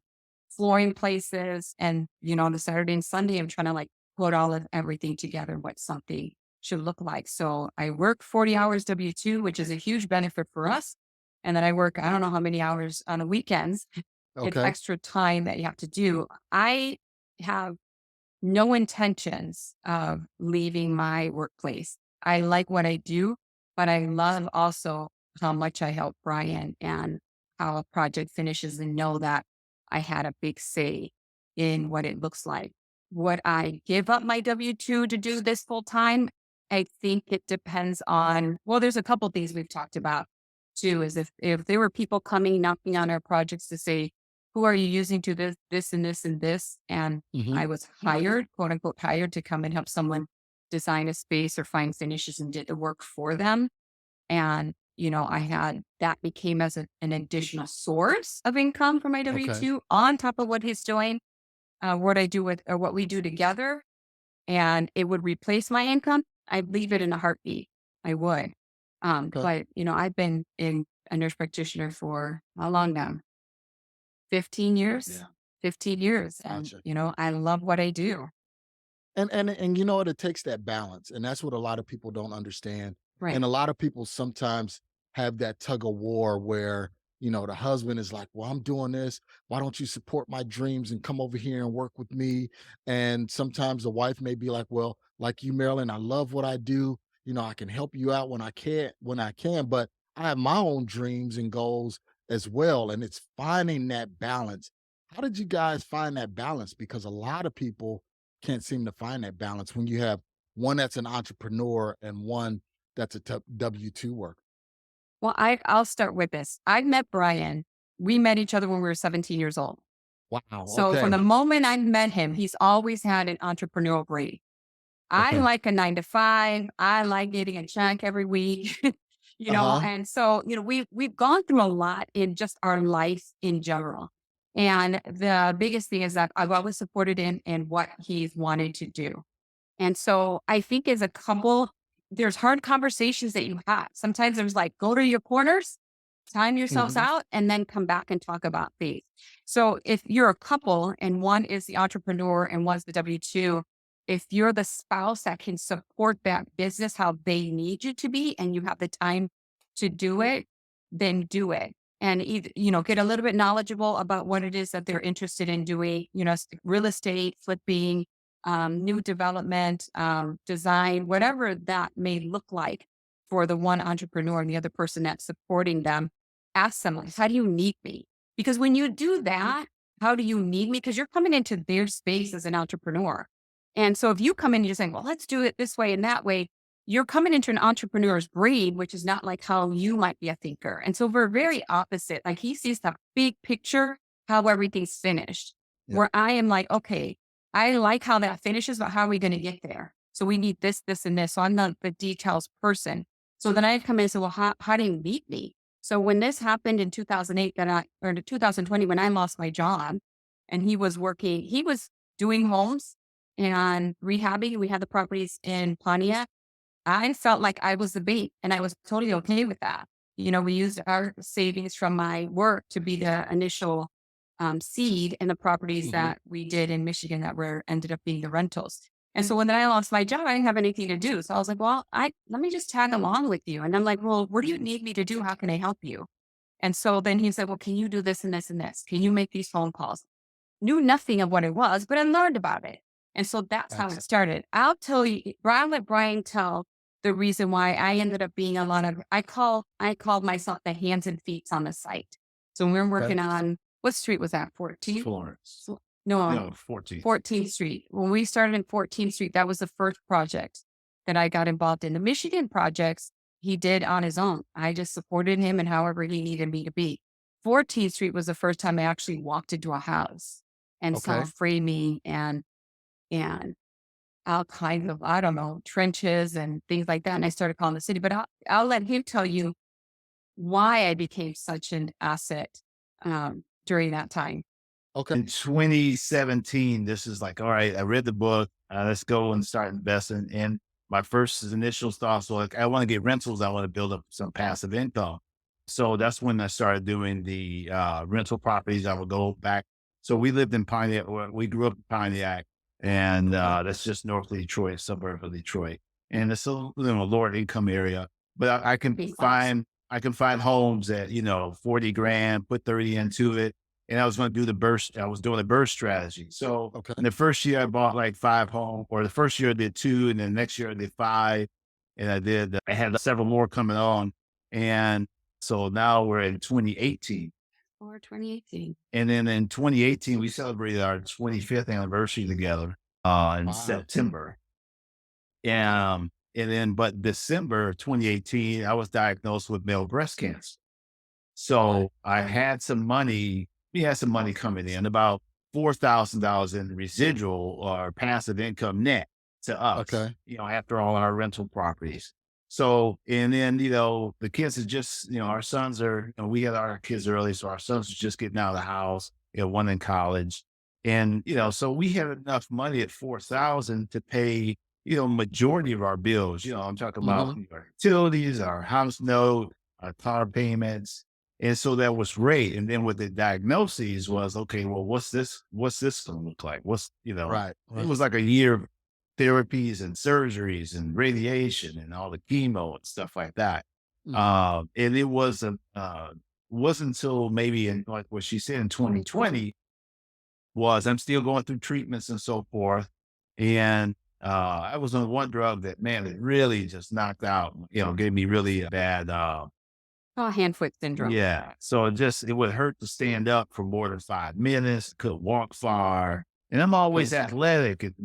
Speaker 4: flooring places. And, on the Saturday and Sunday, I'm trying to like put all of everything together, what something should look like. So I work 40 hours W-2, which is a huge benefit for us. And then I work, I don't know how many hours on the weekends. It's
Speaker 3: Okay.
Speaker 4: extra time that you have to do. I have no intentions of leaving my workplace. I like what I do, but I love also how much I help Brian and how a project finishes, and know that I had a big say in what it looks like. Would I give up my W-2 to do this full time? I think it depends on, well, there's a couple things we've talked about too, is if there were people coming, knocking on our projects to say, who are you using to this and this and this? And
Speaker 3: Mhm.
Speaker 4: I was hired, quote unquote, hired to come and help someone design a space or find finishes and did the work for them. And, I had that became as an additional source of income for my W-2 on top of what he's doing, what I do with, or what we do together. And it would replace my income. I'd leave it in a heartbeat. I would.
Speaker 3: Okay.
Speaker 4: But, I've been a nurse practitioner for how long now? 15 years.
Speaker 3: Yeah.
Speaker 4: 15 years. And,
Speaker 3: Gotcha.
Speaker 4: I love what I do.
Speaker 3: And you know what? It takes that balance. And that's what a lot of people don't understand.
Speaker 4: Right.
Speaker 3: And a lot of people sometimes have that tug of war where, the husband is like, well, I'm doing this. Why don't you support my dreams and come over here and work with me? And sometimes the wife may be like, well, like you, Marilyn, I love what I do. I can help you out when I can, but I have my own dreams and goals as well. And it's finding that balance. How did you guys find that balance? Because a lot of people can't seem to find that balance when you have one that's an entrepreneur and one that's a W-2 worker.
Speaker 4: Well, I'll start with this. I met Brian. We met each other when we were 17 years old.
Speaker 3: Wow.
Speaker 4: So from
Speaker 3: Okay.
Speaker 4: the moment I met him, he's always had an entrepreneurial brain. I
Speaker 3: Okay.
Speaker 4: like a 9 to 5. I like getting a check every week,
Speaker 3: Uh-huh.
Speaker 4: and so, we've gone through a lot in just our life in general. And the biggest thing is that I've always supported him in what he's wanted to do. And so I think as a couple, there's hard conversations that you have. Sometimes there's like, go to your corners, time yourselves
Speaker 3: Mhm.
Speaker 4: out, and then come back and talk about things. So if you're a couple and one is the entrepreneur and one's the W-2, if you're the spouse that can support that business how they need you to be and you have the time to do it, then do it. And either, get a little bit knowledgeable about what it is that they're interested in doing, real estate, flipping, new development, design, whatever that may look like for the one entrepreneur and the other person that's supporting them. Ask them, like, how do you need me? Because when you do that, how do you need me? Because you're coming into their space as an entrepreneur. And so if you come in and you're saying, well, let's do it this way and that way, you're coming into an entrepreneur's brain, which is not like how you might be a thinker. And so we're very opposite. Like he sees the big picture, how everything's finished,
Speaker 3: Yeah.
Speaker 4: where I am like, okay, I like how that finishes, but how are we going to get there? So we need this, this, and this. So I'm not the details person. So then I come in and say, well, how do you meet me? So when this happened in 2008, or in 2020, when I lost my job and he was doing homes and rehabbing. We had the properties in Pontiac. I felt like I was the bait and I was totally okay with that. We used our savings from my work to be the initial seed in the properties
Speaker 3: Mhm.
Speaker 4: that we did in Michigan that ended up being the rentals. And so when I lost my job, I didn't have anything to do. So I was like, well, let me just tag along with you. And I'm like, well, what do you need me to do? How can I help you? And so then he said, well, can you do this and this and this? Can you make these phone calls? Knew nothing of what it was, but I learned about it. And so that's how
Speaker 3: Gotcha.
Speaker 4: it started. I'll tell you, Brian, let Brian tell the reason why I ended up being I called myself the hands and feet on the site. So when we were working on, what street was that? 14th?
Speaker 1: Florence.
Speaker 4: No,
Speaker 1: No, 14.
Speaker 4: 14th Street. When we started in 14th Street, that was the first project that I got involved in. The Michigan projects, he did on his own. I just supported him and however he needed me to be. 14th Street was the first time I actually walked into a house and saw
Speaker 3: Okay.
Speaker 4: framing and all kinds of, I don't know, trenches and things like that. And I started calling the city, but I'll let him tell you why I became such an asset during that time.
Speaker 3: Okay.
Speaker 1: In 2017, this is like, all right, I read the book. Let's go and start investing. And my first initial thoughts were like, I want to get rentals. I want to build up some passive income. So that's when I started doing the rental properties. I would go back So we lived in Pontiac. We grew up in Pontiac, and that's just north of Detroit, suburb of Detroit, and it's a lower income area. But I can
Speaker 4: Big box.
Speaker 1: find homes at 40 grand, put 30 into it, and I was going to do the burst. I was doing a burst strategy. So
Speaker 3: Okay.
Speaker 1: in the first year, I bought like 5 homes, or the first year I did 2, and then next year I did 5, and I had several more coming on, and so now we're in 2018.
Speaker 4: Or 2018.
Speaker 1: And then in 2018, we celebrated our 25th anniversary together in
Speaker 3: Wow.
Speaker 1: September. And then, but December 2018, I was diagnosed with male breast cancer. So I had some money. We had some money coming in, about $4,000 in residual or passive income net to us.
Speaker 3: Okay.
Speaker 1: After all our rental properties. So, and then, the kids are just, our sons are, we had our kids early. So our sons are just getting out of the house, one in college. And, so we had enough money at 4,000 to pay, majority of our bills. I'm talking about our utilities, our house note, our car payments. And so that was great. And then with the diagnoses was, okay, well, what's this going to look like?
Speaker 3: Right.
Speaker 1: It was like a year of therapies and surgeries and radiation and all the chemo and stuff like that. And it wasn't until maybe in like what she said in 2020 was I'm still going through treatments and so forth. And I was on one drug that, man, it really just knocked out, gave me really a bad,
Speaker 4: Hand-foot syndrome.
Speaker 1: yeah. So it would hurt to stand up for more than 5 minutes, couldn't walk far. And I'm always athletic and,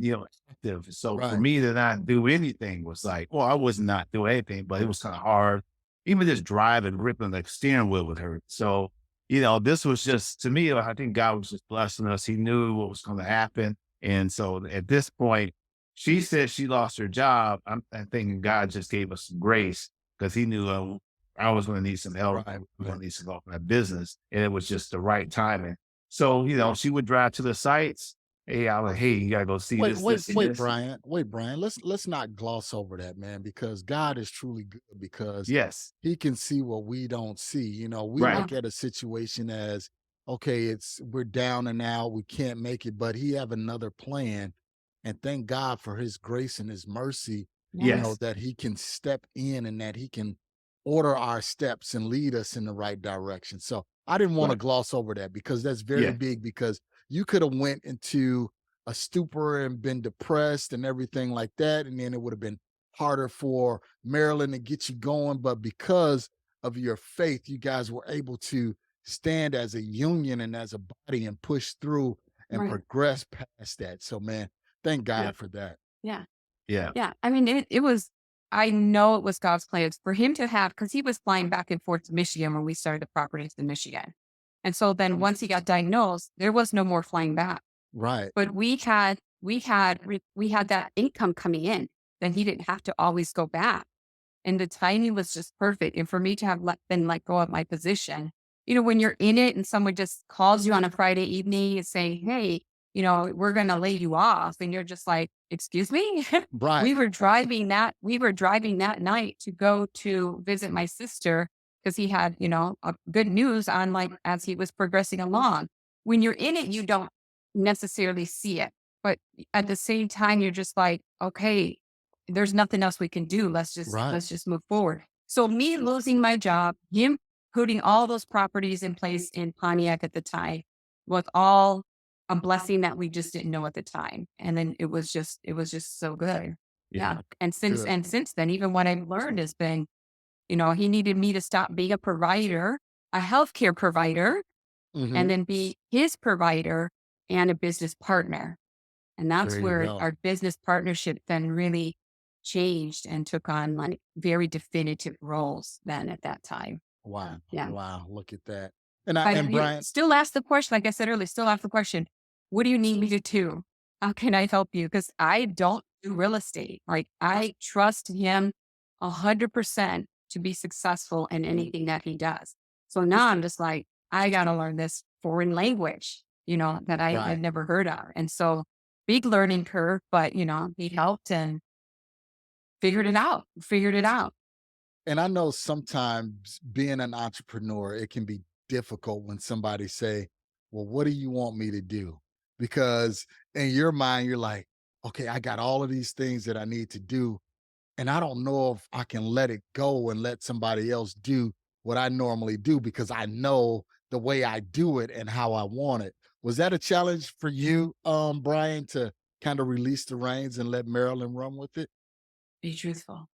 Speaker 1: active. So for
Speaker 3: Right.
Speaker 1: me to not do anything was like, well, I was not doing anything, but it was kind of hard. Even just driving, ripping the steering wheel would hurt. So, this was just, to me, I think God was just blessing us. He knew what was going to happen. And so at this point, she said she lost her job. I'm thinking God just gave us some grace because he knew I was going to need some help.
Speaker 3: Right.
Speaker 1: I was going to need some help in my business. And it was just the right timing. So, she would drive to the sites. Hey, I was like, hey, you got to go see this. This, and
Speaker 3: Wait,
Speaker 1: this.
Speaker 3: Brian. Let's not gloss over that, man, because God is truly good because
Speaker 1: Yes.
Speaker 3: he can see what we don't see. We
Speaker 1: Right.
Speaker 3: look at a situation as, okay, we're down and out, we can't make it, but he have another plan. And thank God for his grace and his mercy,
Speaker 1: Yes.
Speaker 3: that he can step in and that he can order our steps and lead us in the right direction. So I didn't want to
Speaker 1: Right.
Speaker 3: gloss over that because that's very
Speaker 1: Yeah.
Speaker 3: big, because you could have went into a stupor and been depressed and everything like that. And then it would have been harder for Marilyn to get you going. But because of your faith, you guys were able to stand as a union and as a body and push through and
Speaker 4: Right.
Speaker 3: progress past that. So, man, thank God
Speaker 1: Yeah.
Speaker 3: for that.
Speaker 4: Yeah.
Speaker 1: Yeah.
Speaker 4: Yeah. I mean, it was, I know it was God's plans for him to have, because he was flying back and forth to Michigan when we started the properties in Michigan. And so then once he got diagnosed, there was no more flying back.
Speaker 3: Right.
Speaker 4: But we had that income coming in. Then he didn't have to always go back. And the timing was just perfect. And for me to have been let go of my position, when you're in it and someone just calls you on a Friday evening and saying, hey, we're going to lay you off. And you're just like, excuse me.
Speaker 3: Right.
Speaker 4: We were driving that night to go to visit my sister because he had, good news on, like, as he was progressing along. When you're in it, you don't necessarily see it. But at the same time, you're just like, okay, there's nothing else we can do. Let's just move forward. So me losing my job, him putting all those properties in place in Pontiac at the time was all a blessing that we just didn't know at the time. And then it was just so good. Yeah. And since then, even what I've learned has been, he needed me to stop being a provider, a healthcare provider, and then be his provider and a business partner. And that's
Speaker 3: There you
Speaker 4: where
Speaker 3: go.
Speaker 4: our business partnership then really changed and took on like very definitive roles then at that time.
Speaker 3: Wow.
Speaker 4: Yeah.
Speaker 3: Wow. Look at that.
Speaker 4: But
Speaker 3: And
Speaker 4: you
Speaker 3: Brian,
Speaker 4: still ask the question, like I said earlier, still ask the question, what do you need me to do? How can I help you? Because I don't do real estate. Like, I trust him 100% to be successful in anything that he does. So now I'm just like, I got to learn this foreign language, that I had never heard of. And so big learning curve, but he helped and figured it out.
Speaker 3: and I know sometimes being an entrepreneur, it can be difficult when somebody say, well, what do you want me to do? Because in your mind, you're like, okay, I got all of these things that I need to do. And I don't know if I can let it go and let somebody else do what I normally do because I know the way I do it and how I want it. Was that a challenge for you, Brian, to kind of release the reins and let Marilyn run with it?
Speaker 4: Be truthful.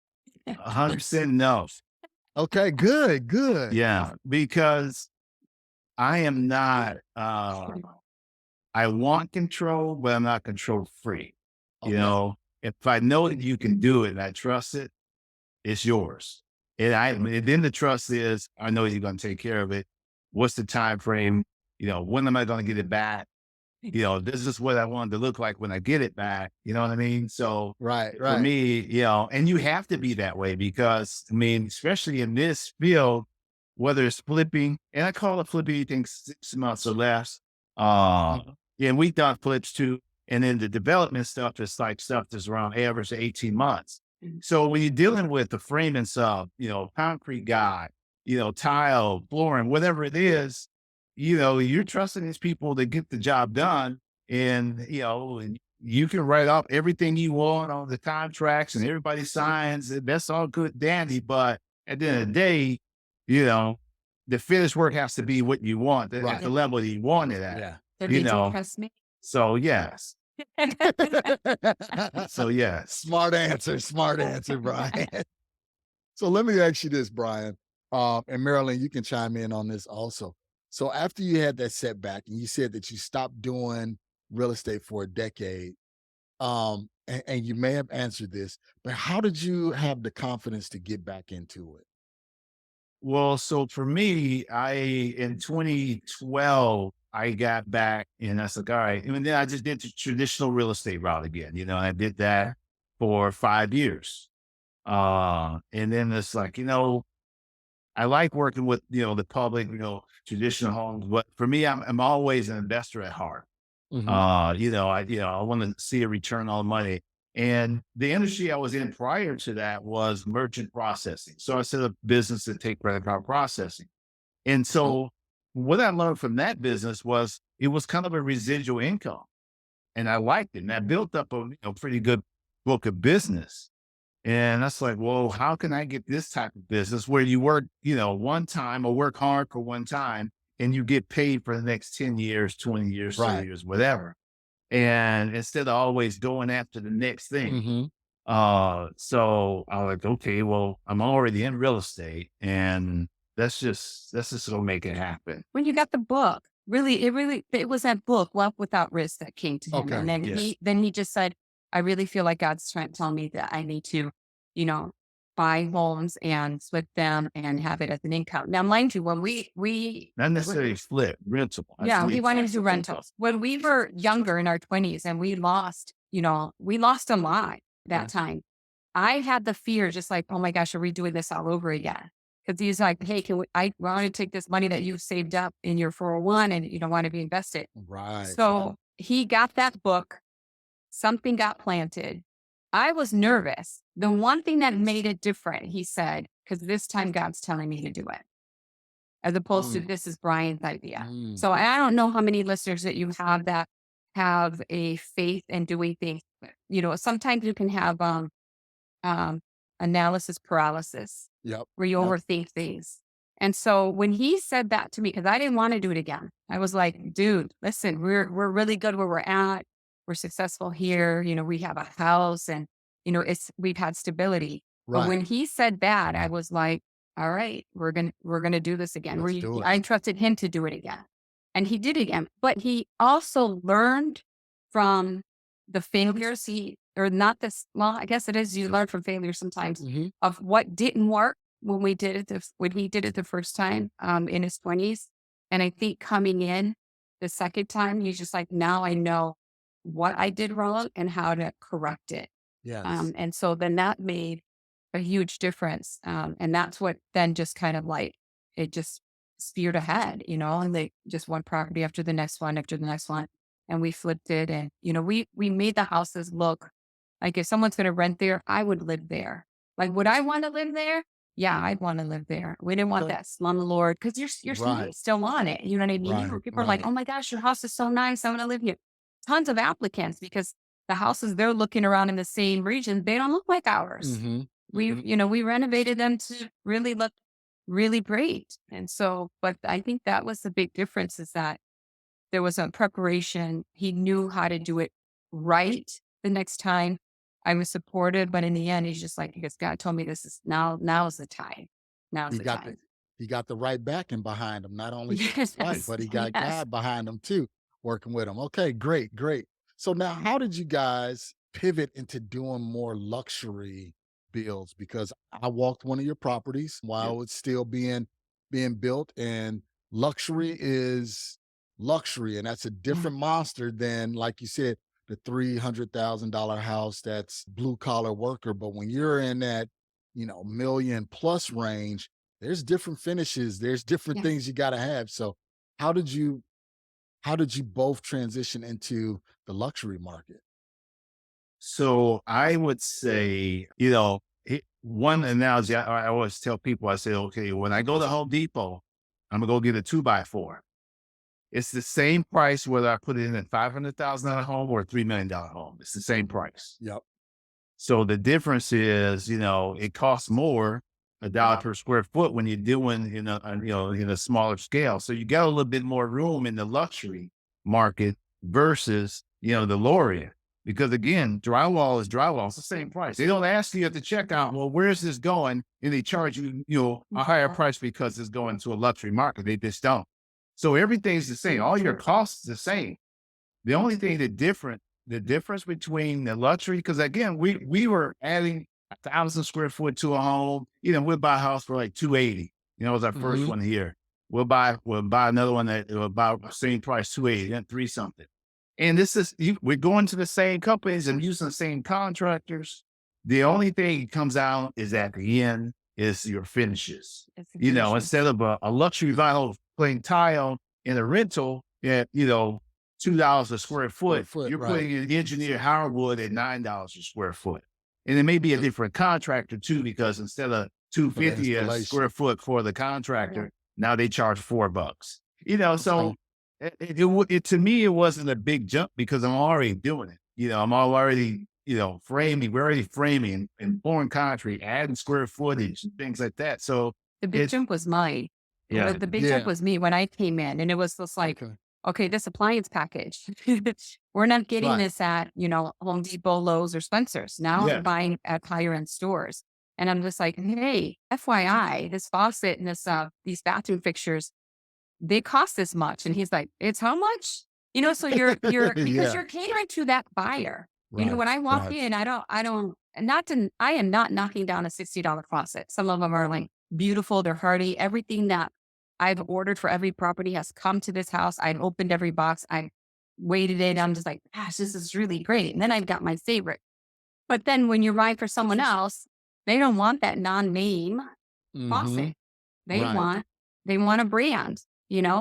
Speaker 1: 100% no.
Speaker 3: Okay, good, good.
Speaker 1: Yeah, because I am not, I want control, but I'm not control free. You
Speaker 3: Okay.
Speaker 1: know, if I know that you can do it and I trust it, it's yours. And then the trust is, I know you're going to take care of it. What's the time frame? You know, when am I going to get it back? You know, this is what I want it to look like when I get it back. You know what I mean? So
Speaker 3: Right,
Speaker 1: for
Speaker 3: right.
Speaker 1: me, you know, and you have to be that way because I mean, especially in this field, whether it's flipping, and I call it flipping, you think 6 months or less.
Speaker 3: Mhm.
Speaker 1: Yeah, and we've done flips too. And then the development stuff is like stuff that's around average 18 months.
Speaker 4: Mhm.
Speaker 1: So when you're dealing with the framing stuff, you know, concrete guy, you know, tile, flooring, whatever it is, you know, you're trusting these people to get the job done. And, you know, and you can write off everything you want on the contracts and everybody signs. That's all good, dandy. But at the end of the day, you know, the finished work has to be what you want at
Speaker 3: Right.
Speaker 1: the level that you want it at,
Speaker 3: Yeah.
Speaker 4: So
Speaker 1: you
Speaker 4: did you
Speaker 1: know.
Speaker 4: trust me?
Speaker 1: So, yes. So, yes.
Speaker 3: Smart answer, Brian. So let me ask you this, Brian, and Marilyn, you can chime in on this also. So after you had that setback and you said that you stopped doing real estate for a decade, and you may have answered this, but how did you have the confidence to get back into it?
Speaker 1: Well, so for me, in 2012, I got back and I was like, all right. And then I just did the traditional real estate route again. You know, I did that for 5 years. And then it's like, you know, I like working with, you know, the public, you know, traditional homes, but for me, I'm always an investor at heart.
Speaker 3: Mhm.
Speaker 1: You know, I want to see a return on money. And the industry I was in prior to that was merchant processing. So I set up business to take credit card processing. And
Speaker 3: Mhm.
Speaker 1: so what I learned from that business was it was kind of a residual income. And I liked it. And I built up a pretty good book of business. And that's like, well, how can I get this type of business where you work, you know, one time or work hard for one time and you get paid for the next 10 years, 20 years, 30
Speaker 3: Right.
Speaker 1: years, whatever. And instead of always going after the next thing.
Speaker 3: Mhm.
Speaker 1: So I was like, okay, well, I'm already in real estate and let's just go make it happen.
Speaker 4: When you got the book, it was that book, Wealth Without Risk, that came to him.
Speaker 3: Okay.
Speaker 4: And then
Speaker 1: Yes.
Speaker 4: he just said, I really feel like God's trying to tell me that I need to, you know, buy homes and split them and have it as an income. Now, mind you, when
Speaker 1: Not necessarily flip, rental.
Speaker 4: yeah, we wanted to do rentals. When we were younger in our 20s and we lost a lot that time. I had the fear, just like, oh my gosh, are we doing this all over again? Because he's like, hey, I want to take this money that you've saved up in your 401 and you don't want to be invested.
Speaker 3: Right.
Speaker 4: So he got that book, something got planted. I was nervous. The one thing that made it different, he said, because this time God's telling me to do it, as opposed to
Speaker 3: Mm.
Speaker 4: this is Brian's idea.
Speaker 3: Mm.
Speaker 4: So I don't know how many listeners that you have that have a faith in doing things. You know, sometimes you can have um, analysis paralysis
Speaker 3: Yep.
Speaker 4: where you
Speaker 3: Yep.
Speaker 4: overthink things. And so when he said that to me, because I didn't want to do it again, I was like, dude, listen, we're really good where we're at. We're successful here. You know, we have a house and, you know, we've had stability. But
Speaker 3: Right.
Speaker 4: when he said that, I was like, all right, we're gonna do this again.
Speaker 3: Let's do it.
Speaker 4: I trusted him to do it again. And he did it again. But he also learned from the failures or not this, well, I guess it is, you learn from failure sometimes
Speaker 3: Mhm.
Speaker 4: of what didn't work when we did it, when he did it the first time, in his 20s. And I think coming in the second time, he's just like, now I know what I did wrong and how to correct it.
Speaker 3: Yes.
Speaker 4: And so then that made a huge difference. And that's what then just kind of like, it just speared ahead, you know, and they just one property after the next one, after the next one. And we flipped it. And, you know, we made the houses look like if someone's going to rent there, I would live there. Like, would I want to live there? yeah, I'd want to live there. We didn't want
Speaker 3: Okay.
Speaker 4: that slumlord because you're
Speaker 3: Right.
Speaker 4: still on it. You know what I mean?
Speaker 3: Right.
Speaker 4: People are like,
Speaker 3: Right.
Speaker 4: oh my gosh, your house is so nice. I want to live here. Tons of applicants because the houses they're looking around in the same region, they don't look like ours.
Speaker 3: Mm-hmm.
Speaker 4: We renovated them to really look really great. And so, but I think that was the big difference is that there was a preparation. He knew how to do it right the next time. I was supportive, but in the end, he's just like, because God told me this is now is the time. Now's
Speaker 3: He
Speaker 4: the
Speaker 3: got the
Speaker 4: time.
Speaker 3: he got the right backing behind him. Not only
Speaker 4: Yes,
Speaker 3: wife, but he got
Speaker 4: yes.
Speaker 3: God behind him too, working with him. Okay, great, great. So now, how did you guys pivot into doing more luxury builds? Because I walked one of your properties while it's still being built, and luxury is luxury, and that's a
Speaker 4: Yeah,
Speaker 3: different monster than, like you said, the $300,000 house that's blue collar worker. But when you're in that, million plus range, there's different finishes, there's different
Speaker 4: yeah.
Speaker 3: things you got to have. So how did you how did you both transition into the luxury market?
Speaker 1: So I would say, one analogy I always tell people, I say, okay, when I go to Home Depot, I'm gonna go get a 2x4. It's the same price whether I put it in a $500,000 home or a $3 million home. It's the same price.
Speaker 3: Yep.
Speaker 1: So the difference is, it costs more $1 per square foot when you're doing in a smaller scale. So you got a little bit more room in the luxury market versus the lower end. Because again, drywall is drywall. It's the same price. They don't ask you at the checkout, well, where's this going? And they charge you, a higher price because it's going to a luxury market. They just don't. So everything's the same. All your costs the same. The only thing the difference between the luxury, because again, we were adding 1,000 square foot to a home. We'll buy a house for like 280. It was our first
Speaker 3: Hmm.
Speaker 1: one here. We'll buy another one that will about the same price, 280, and three something. And we're going to the same companies and using the same contractors. The only thing that comes out is at the end is your finishes.
Speaker 4: It's the finishes.
Speaker 1: Instead of a luxury vinyl plain tile in a rental at, $2 a square foot, you're
Speaker 3: Right.
Speaker 1: putting in engineered hardwood at $9 a square foot. And it may be a different contractor too, because instead of
Speaker 3: For the
Speaker 1: $250 a
Speaker 3: installation.
Speaker 1: square foot for the contractor, now they charge $4. So
Speaker 3: Okay.
Speaker 1: to me, it wasn't a big jump because I'm already doing it. I'm already, framing, we're already framing in foreign country, adding square footage and things like that. So
Speaker 4: The big
Speaker 1: it's,
Speaker 4: jump was mine.
Speaker 1: yeah,
Speaker 4: The big
Speaker 3: Yeah.
Speaker 4: jump was me when I came in, and it was just like,
Speaker 3: Okay.
Speaker 4: okay, this appliance package. We're not getting
Speaker 3: Right.
Speaker 4: this at, Home Depot, Lowe's, or Spencer's. Now
Speaker 1: Yeah.
Speaker 4: I'm buying at higher end stores. And I'm just like, hey, FYI, this faucet and these bathroom fixtures, they cost this much. And he's like, it's how much? So you're because
Speaker 3: Yeah.
Speaker 4: you're catering to that buyer.
Speaker 3: Right.
Speaker 4: When I walk
Speaker 3: Right.
Speaker 4: in, I am not knocking down a $60 faucet. Some of them are like beautiful, they're hardy. Everything that I've ordered for every property has come to this house. I've opened every box. I weighted it. I'm just like, gosh, this is really great. And then I've got my favorite. But then when you're buying for someone else, they don't want that non-name
Speaker 3: Mhm.
Speaker 4: faucet. They
Speaker 3: Right.
Speaker 4: want a brand,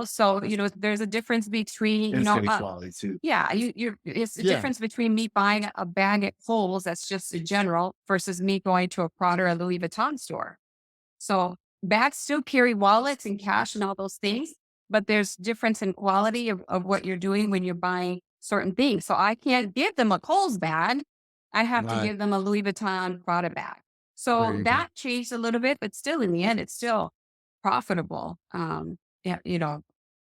Speaker 4: So, there's a difference between,
Speaker 1: it's good quality too.
Speaker 4: yeah, it's the
Speaker 3: Yeah.
Speaker 4: difference between me buying a bag at Kohl's that's just a general versus me going to a Prada or Louis Vuitton store. So bags still carry wallets and cash and all those things, but there's difference in quality of what you're doing when you're buying certain things. So I can't give them a Kohl's bag. I have to
Speaker 3: Right.
Speaker 4: give them a Louis Vuitton Prada bag.
Speaker 3: There
Speaker 4: So
Speaker 3: you go.
Speaker 4: that changed a little bit, but still in the end, it's still profitable. Yeah,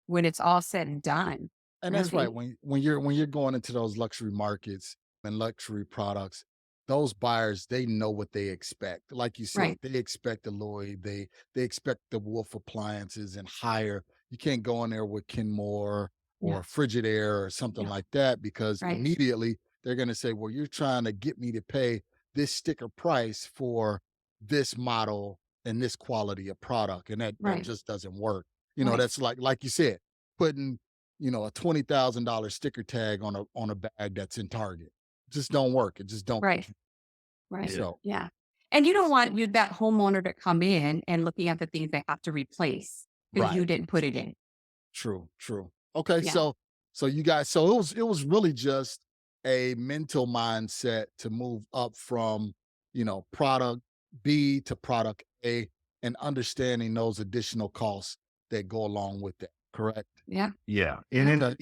Speaker 4: when it's all said and done.
Speaker 3: And that's right.
Speaker 4: Really.
Speaker 3: When you're going into those luxury markets and luxury products, those buyers, they know what they expect. Like you said,
Speaker 4: Right.
Speaker 3: they expect the Lloyd, they expect the Wolf appliances and higher. You can't go in there with Kenmore
Speaker 4: Yeah.
Speaker 3: or Frigidaire or something
Speaker 4: Yeah.
Speaker 3: like that, because
Speaker 4: Right.
Speaker 3: immediately they're going to say, well, you're trying to get me to pay this sticker price for this model and this quality of product. And that
Speaker 4: Right.
Speaker 3: just doesn't work.
Speaker 4: Right.
Speaker 3: That's like you said, putting a $20,000 sticker tag on a bag that's in Target. Just don't work. It just don't.
Speaker 4: Right. Right.
Speaker 1: Yeah.
Speaker 3: So
Speaker 4: Yeah. And you don't want that homeowner to come in and looking at the things they have to replace because you
Speaker 3: right.
Speaker 4: didn't put it in.
Speaker 3: True. Okay.
Speaker 4: Yeah.
Speaker 3: So you guys, so it was really just a mental mindset to move up from, product B to product A. and understanding those additional costs that go along with it. Correct?
Speaker 4: Yeah.
Speaker 1: Yeah. And then,
Speaker 3: Okay.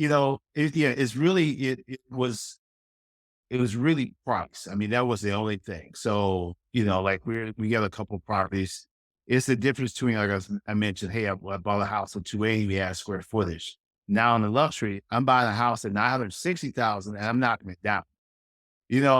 Speaker 1: it was really price. I mean, that was the only thing. So, like we got a couple properties. It's the difference between, like I mentioned, hey, I bought a house with 280, we had square footage. Now in the luxury, I'm buying a house at 960,000 and I'm knocking it down.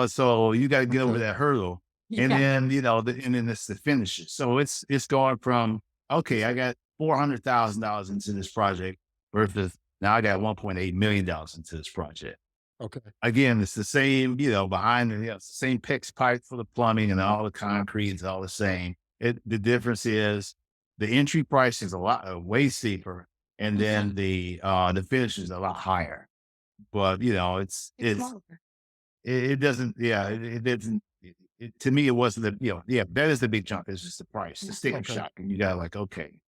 Speaker 1: So you got to get over
Speaker 3: Okay.
Speaker 1: that hurdle. And
Speaker 4: Yeah.
Speaker 1: then, and then it's the finishes. So it's going from, okay, I got $400,000 into this project versus now I got $1.8 million into this project.
Speaker 3: Okay.
Speaker 1: Again, it's the same, behind it's the same PIX pipe for the plumbing and all the concrete is all the same. The difference is the entry price is a lot way steeper, and then the finish is a lot higher. But
Speaker 4: It's smaller.
Speaker 1: it doesn't, it doesn't. To me, it wasn't that is the big jump. It's just the price, the sticker
Speaker 3: Okay.
Speaker 1: shock, and you got like, okay,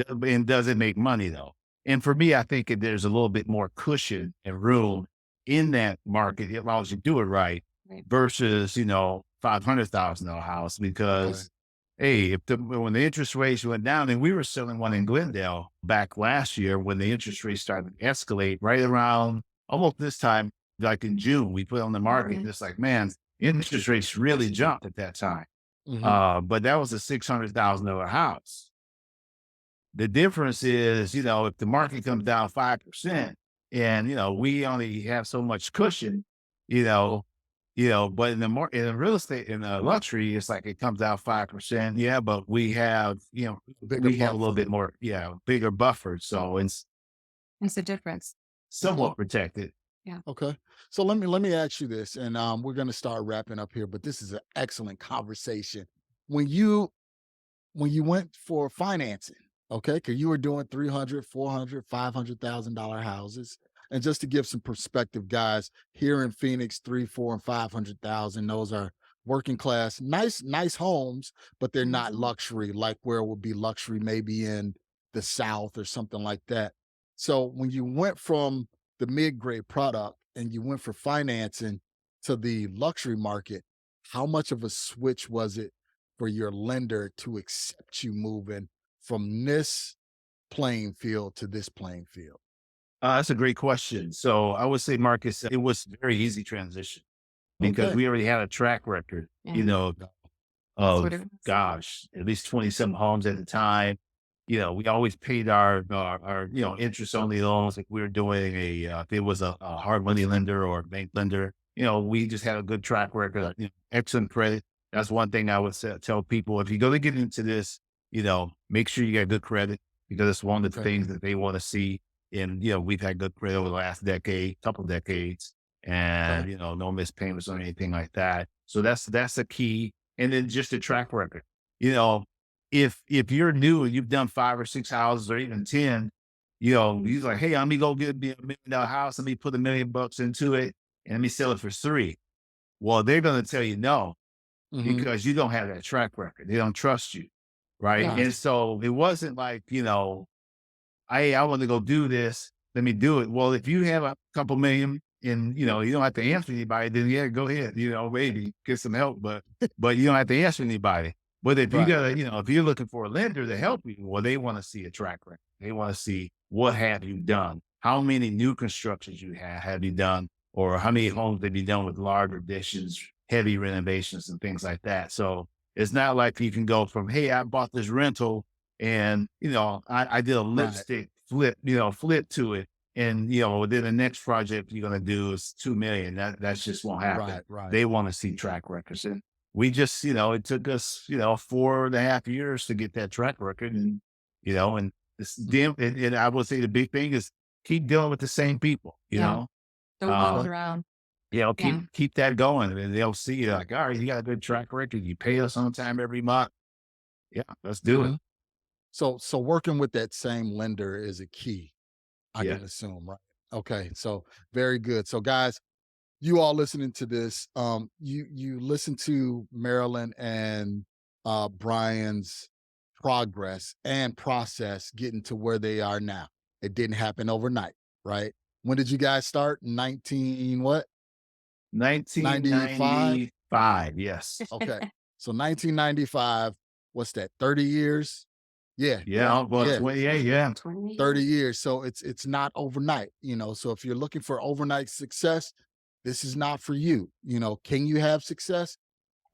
Speaker 1: and does it make money though? And for me, I think there's a little bit more cushion and room in that market as long as you do it right,
Speaker 4: Right.
Speaker 1: versus $500,000 house. Because hey, when the interest rates went down, and we were selling one in Glendale back last year when the interest rates started to escalate right around almost this time, like in June, we put it on the market.
Speaker 4: Mhm.
Speaker 1: It's like, man, interest rates really jumped at that time. But that was a $600,000 house. The difference is, if the market comes down 5% and, we only have so much cushion, but in the real estate, in the luxury, it's like it comes down 5%. Yeah. But we have,
Speaker 3: Bigger
Speaker 1: we have a little
Speaker 3: buffer.
Speaker 1: bit more, bigger buffer. So it's
Speaker 4: It's the difference.
Speaker 1: somewhat protected.
Speaker 3: Okay. So let me ask you this, and we're going to start wrapping up here, but this is an excellent conversation. When you went for financing, okay, because you were doing 300, 400, $500,000 houses. And just to give some perspective, guys, here in Phoenix, 3, 4, and 500,000, those are working class, nice homes, but they're not luxury like where it would be luxury maybe in the South or something like that. So when you went from the mid-grade product and you went for financing to the luxury market, how much of a switch was it for your lender to accept you moving from this playing field to this playing field?
Speaker 1: That's a great question. So I would say, Marcus, it was a very easy transition because
Speaker 3: Okay.
Speaker 1: we already had a track record,
Speaker 4: Yeah.
Speaker 1: of
Speaker 4: what it was.
Speaker 1: gosh, at least 20 some homes at the time. We always paid our interest only loans. Like we were doing if it was a hard money lender or a bank lender, we just had a good track record, excellent credit. That's one thing I would tell people. If you're going to get into this, make sure you got good credit, because it's one of the
Speaker 3: Okay.
Speaker 1: things that they want to see. And, we've had good credit over the last couple decades, and,
Speaker 3: Okay.
Speaker 1: no missed payments or anything like that. So that's a key. And then just a track record. If you're new and you've done 5 or 6 houses or even 10, he's like, hey, let me go get me $1 million house. Let me put $1 million into it and let me sell it for 3. Well, they're going to tell you no,
Speaker 3: Mhm.
Speaker 1: because you don't have that track record. They don't trust you. Right.
Speaker 4: Yeah.
Speaker 1: And so it wasn't like, hey, I want to go do this. Let me do it. Well, if you have a couple million and, you don't have to answer anybody, then yeah, go ahead, maybe get some help, but you don't have to answer anybody. But if you
Speaker 3: Right.
Speaker 1: gotta, if you're looking for a lender to help you, well, they want to see a track record. They want to see, what have you done? How many new constructions have you done? Or how many homes have you done with large additions, heavy renovations and things like that? So it's not like you can go from, hey, I bought this rental and, I did a lipstick flip to it. And, then the next project you're going to do is 2 million. That just won't happen.
Speaker 3: Right.
Speaker 1: They want to see track records. And we just, it took us, 4.5 years to get that track record. And, and this and I would say the big thing is keep dealing with the same people,
Speaker 4: Yeah. Don't
Speaker 1: Uh,
Speaker 4: bounce around.
Speaker 1: keep that going. And they'll see you like, all right, you got a good track record. You pay us on time every month. Yeah, let's do it.
Speaker 3: Mhm. So working with that same lender is a key, I
Speaker 1: Yeah.
Speaker 3: can assume, right? Okay, so very good. So guys, you all listening to this, you listen to Marilyn and Brian's progress and process getting to where they are now. It didn't happen overnight, right? When did you guys start? 19 what? 95?
Speaker 1: 1995. Yes.
Speaker 3: Okay. So 1995, what's that, 30 years? Yeah.
Speaker 1: Yeah. Well,
Speaker 3: Yeah.
Speaker 1: 28. Yeah.
Speaker 3: 30 years. So it's not overnight, so if you're looking for overnight success, this is not for you. Can you have success?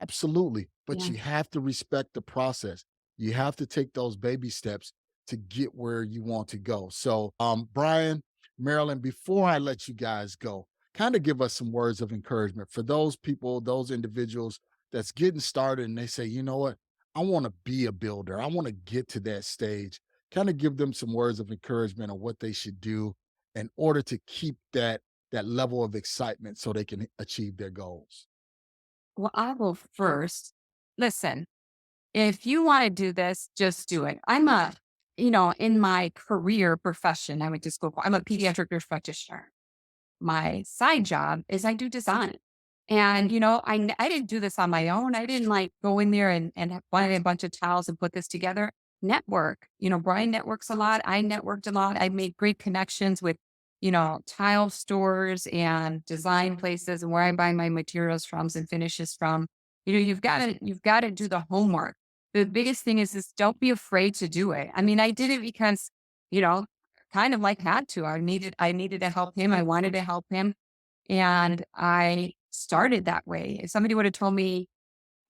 Speaker 3: Absolutely. But
Speaker 4: Yeah.
Speaker 3: you have to respect the process. You have to take those baby steps to get where you want to go. So, Brian, Marilyn, before I let you guys go, kind of give us some words of encouragement for those people, those individuals that's getting started and they say, you know what, I want to be a builder. I want to get to that stage. Kind of give them some words of encouragement on what they should do in order to keep that level of excitement so they can achieve their goals.
Speaker 4: Well, I'll go first. Listen, if you want to do this, just do it. In my career profession, I went to school. I'm a pediatric nurse practitioner. My side job is I do design. And, I didn't do this on my own. I didn't like go in there and find a bunch of tiles and put this together. Network, Brian networks a lot. I networked a lot. I made great connections with, tile stores and design places and where I buy my materials from and finishes from. You've got to do the homework. The biggest thing is don't be afraid to do it. I mean, I did it because, kind of like had to. I needed to help him. I wanted to help him. And I started that way. If somebody would have told me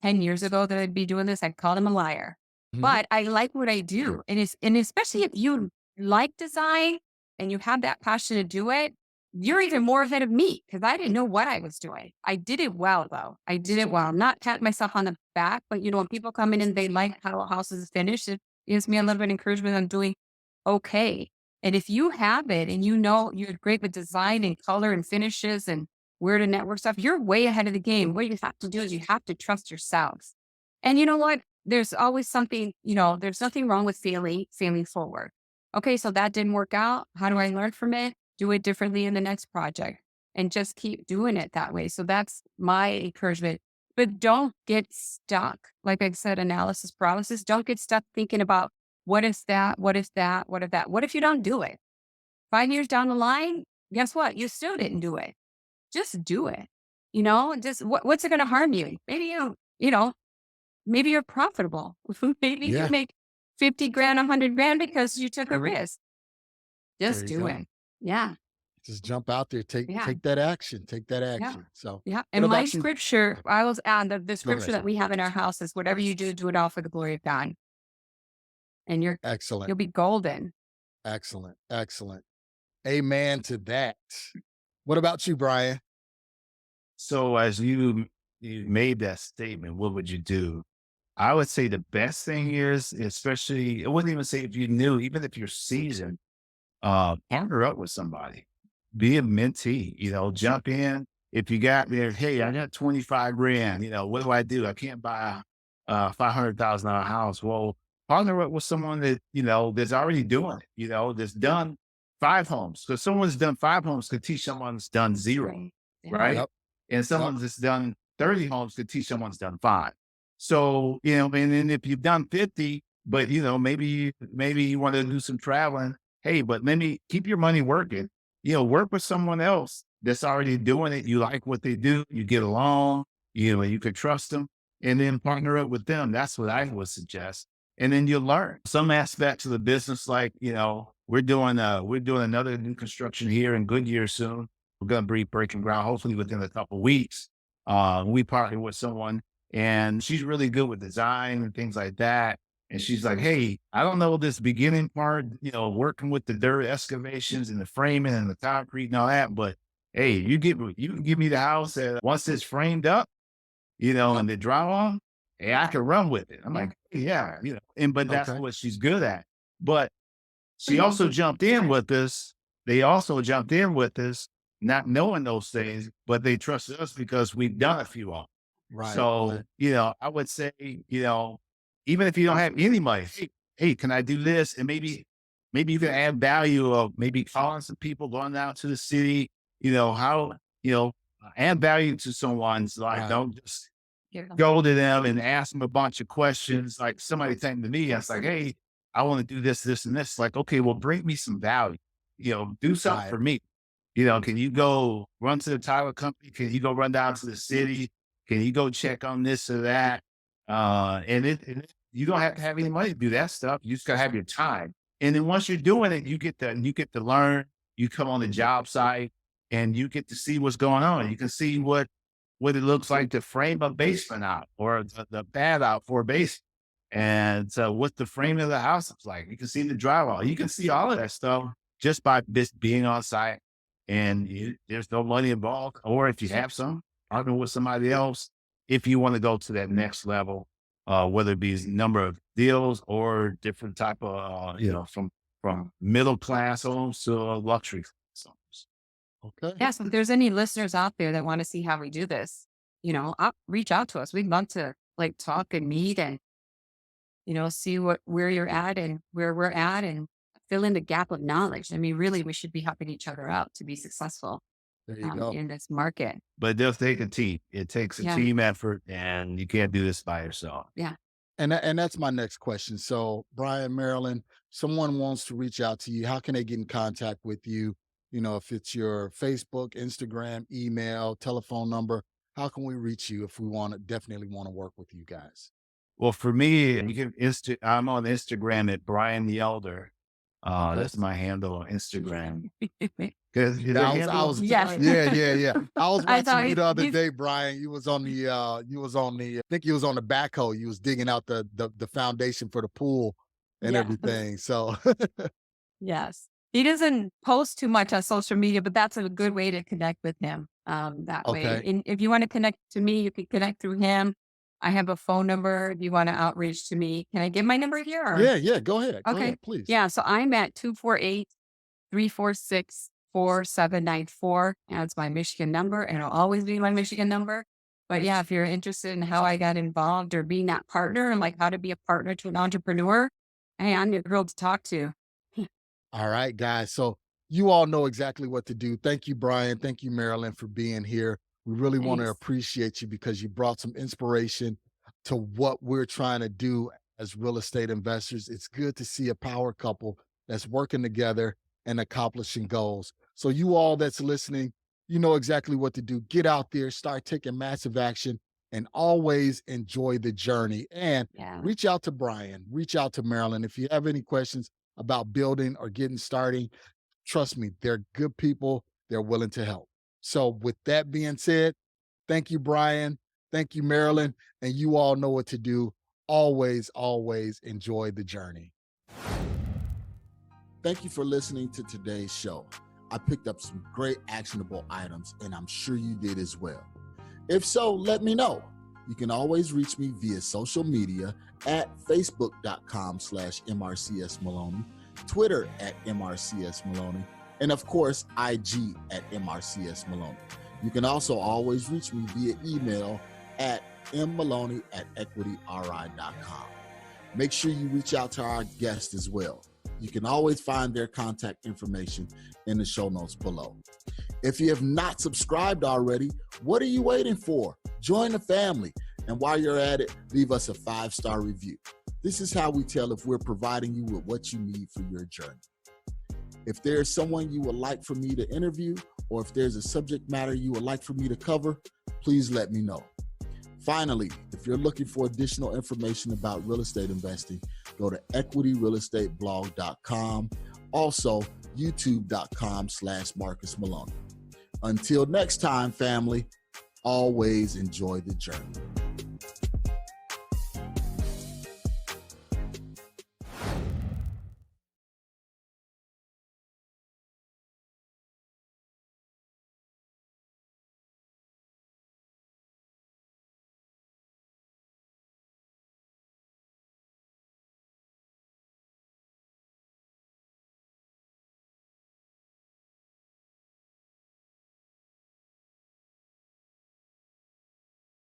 Speaker 4: 10 years ago that I'd be doing this, I'd call them a liar.
Speaker 3: Mhm.
Speaker 4: But I like what I do. And especially if you like design and you have that passion to do it, you're even more ahead of me because I didn't know what I was doing. I did it well, though. I did it well. Not pat myself on the back, but when people come in and they like how a house is finished, it gives me a little bit of encouragement on doing okay. And if you have it and you're great with design and color and finishes and where to network stuff, you're way ahead of the game. What you have to do is you have to trust yourself. And you know what? There's always something, there's nothing wrong with failing forward. Okay, so that didn't work out. How do I learn from it? Do it differently in the next project and just keep doing it that way. So that's my encouragement. But don't get stuck. Like I said, analysis paralysis. Don't get stuck thinking about what is that? What is that? What if that? What if you don't do it? 5 years down the line, guess what? You still didn't do it. Just do it. Just what's it going to harm you? Maybe maybe you're profitable. Maybe
Speaker 3: Yeah.
Speaker 4: you make 50 grand, 100 grand because you took a risk. Just
Speaker 3: There you
Speaker 4: do
Speaker 3: go.
Speaker 4: it. Yeah.
Speaker 3: Just jump out there, take
Speaker 4: Yeah.
Speaker 3: take that action, take that
Speaker 4: Yeah.
Speaker 3: action. So
Speaker 4: Yeah.
Speaker 3: what
Speaker 4: And my
Speaker 3: about you?
Speaker 4: scripture, I was on the
Speaker 3: ahead.
Speaker 4: scripture that we have in our house is whatever you do it all for the glory of God. And you'll
Speaker 3: Excellent,
Speaker 4: be golden.
Speaker 3: excellent, excellent. Amen to that. What about you, Brian?
Speaker 1: So as you made that statement, what would you do? I would say the best thing is, especially, I wouldn't even say if you knew, even if you're seasoned, partner up with somebody, be a mentee, jump in. If you got there, hey, I got 25 grand, what do? I can't buy a $500,000 house. Well, partner up with someone that, that's already doing it, that's done 5 homes. Because someone's done 5 homes could teach someone's done 0,
Speaker 4: Yeah.
Speaker 1: right?
Speaker 3: Yep.
Speaker 1: And someone that's done 30 homes could teach someone's done 5. So, and then if you've done 50, but maybe you want to do some traveling, hey, but maybe keep your money working, work with someone else that's already doing it. You like what they do, you get along, you could trust them, and then partner up with them. That's what I would suggest. And then you'll learn some aspects of the business. Like, we're doing another new construction here in Goodyear soon. We're going to be breaking ground, hopefully within a couple of weeks. We partnered with someone and she's really good with design and things like that. And she's like, hey, I don't know this beginning part, working with the dirt excavations and the framing and the concrete and all that, but hey, you can give me the house once it's framed up, and the drywall, hey, I can run with it. I'm like, yeah, but that's
Speaker 3: Okay.
Speaker 1: what she's good at. But she also jumped in with us. They also jumped in with us, not knowing those things, but they trusted us because we've done a few of them.
Speaker 3: Right.
Speaker 1: So, I would say, even if you don't have any money, hey, can I do this? And maybe you can add value of maybe calling some people, going out to the city, add value to someone's life.
Speaker 3: Right.
Speaker 1: Don't just go to them and ask them a bunch of questions. Like somebody came to me, I was like, hey, I want to do this, this, and this. Like, okay, well, bring me some value, do something
Speaker 3: Right.
Speaker 1: for me. Can you go run to the title company? Can you go run down to the city? Can you go check on this or that? And you don't have to have any money to do that stuff. You just gotta have your time. And then once you're doing it, you get to learn. You come on the job site and you get to see what's going on. You can see what it looks like to frame a basement out or the pad out for a basement. And so what the frame of the house looks like. You can see the drywall. You can see all of that stuff just by being on site. And there's no money involved. Or if you have some, partner with somebody else, if you want to go to that next level, whether it be number of deals or different type of, from middle class homes to luxury homes.
Speaker 3: Okay.
Speaker 4: Yeah. So if there's any listeners out there that want to see how we do this, reach out to us. We'd love to talk and meet and, see where you're at and where we're at and fill in the gap of knowledge. I mean, really, we should be helping each other out to be successful
Speaker 3: There you go.
Speaker 4: in this market.
Speaker 1: But it does take a team. It takes a team effort, and you can't do this by yourself.
Speaker 4: Yeah.
Speaker 3: And that's my next question. So, Brian, Marilyn, someone wants to reach out to you. How can they get in contact with you? If it's your Facebook, Instagram, email, telephone number, how can we reach you if we definitely want to work with you guys?
Speaker 1: Well, for me, I'm on Instagram at Brian Yelder. That's my handle on Instagram.
Speaker 4: Yes.
Speaker 3: Yeah. I was watching you the other
Speaker 4: he's-
Speaker 3: day, Brian. You was on the I think you was on the backhoe. You was digging out the foundation for the pool and
Speaker 4: Yeah.
Speaker 3: everything. So
Speaker 4: Yes. He doesn't post too much on social media, but that's a good way to connect with him that way.
Speaker 3: Okay.
Speaker 4: And if you want to connect to me, you can connect through him. I have a phone number if you want to outreach to me. Can I give my number here? Or?
Speaker 3: yeah, go ahead. Go
Speaker 4: Okay.
Speaker 3: ahead, please.
Speaker 4: Yeah. So I'm at 248-346-4794. That's my Michigan number, and it'll always be my Michigan number. But yeah, if you're interested in how I got involved or being that partner and how to be a partner to an entrepreneur, hey, I'm your girl to talk to.
Speaker 3: All right, guys. So you all know exactly what to do. Thank you, Brian. Thank you, Marilyn, for being here. We really want to
Speaker 4: Thanks.
Speaker 3: appreciate you because you brought some inspiration to what we're trying to do as real estate investors. It's good to see a power couple that's working together and accomplishing goals. So you all that's listening, you know exactly what to do. Get out there, start taking massive action, and always enjoy the journey. And reach out to Brian, reach out to Marilyn. If you have any questions about building or getting starting, trust me, they're good people. They're willing to help. So with that being said, thank you, Brian. Thank you, Marilyn. And you all know what to do. Always, always enjoy the journey. Thank you for listening to today's show. I picked up some great actionable items, and I'm sure you did as well. If so, let me know. You can always reach me via social media at facebook.com/MRCS Maloney, Twitter at MRCS Maloney, and of course, IG at MRCS Maloney. You can also always reach me via email at mmaloney@equityri.com. Make sure you reach out to our guests as well. You can always find their contact information in the show notes below. If you have not subscribed already, what are you waiting for? Join the family. And while you're at it, leave us a 5-star review. This is how we tell if we're providing you with what you need for your journey. If there's someone you would like for me to interview, or if there's a subject matter you would like for me to cover, please let me know. Finally, if you're looking for additional information about real estate investing, go to equityrealestateblog.com. Also, youtube.com/Marcus Maloney. Until next time, family, always enjoy the journey.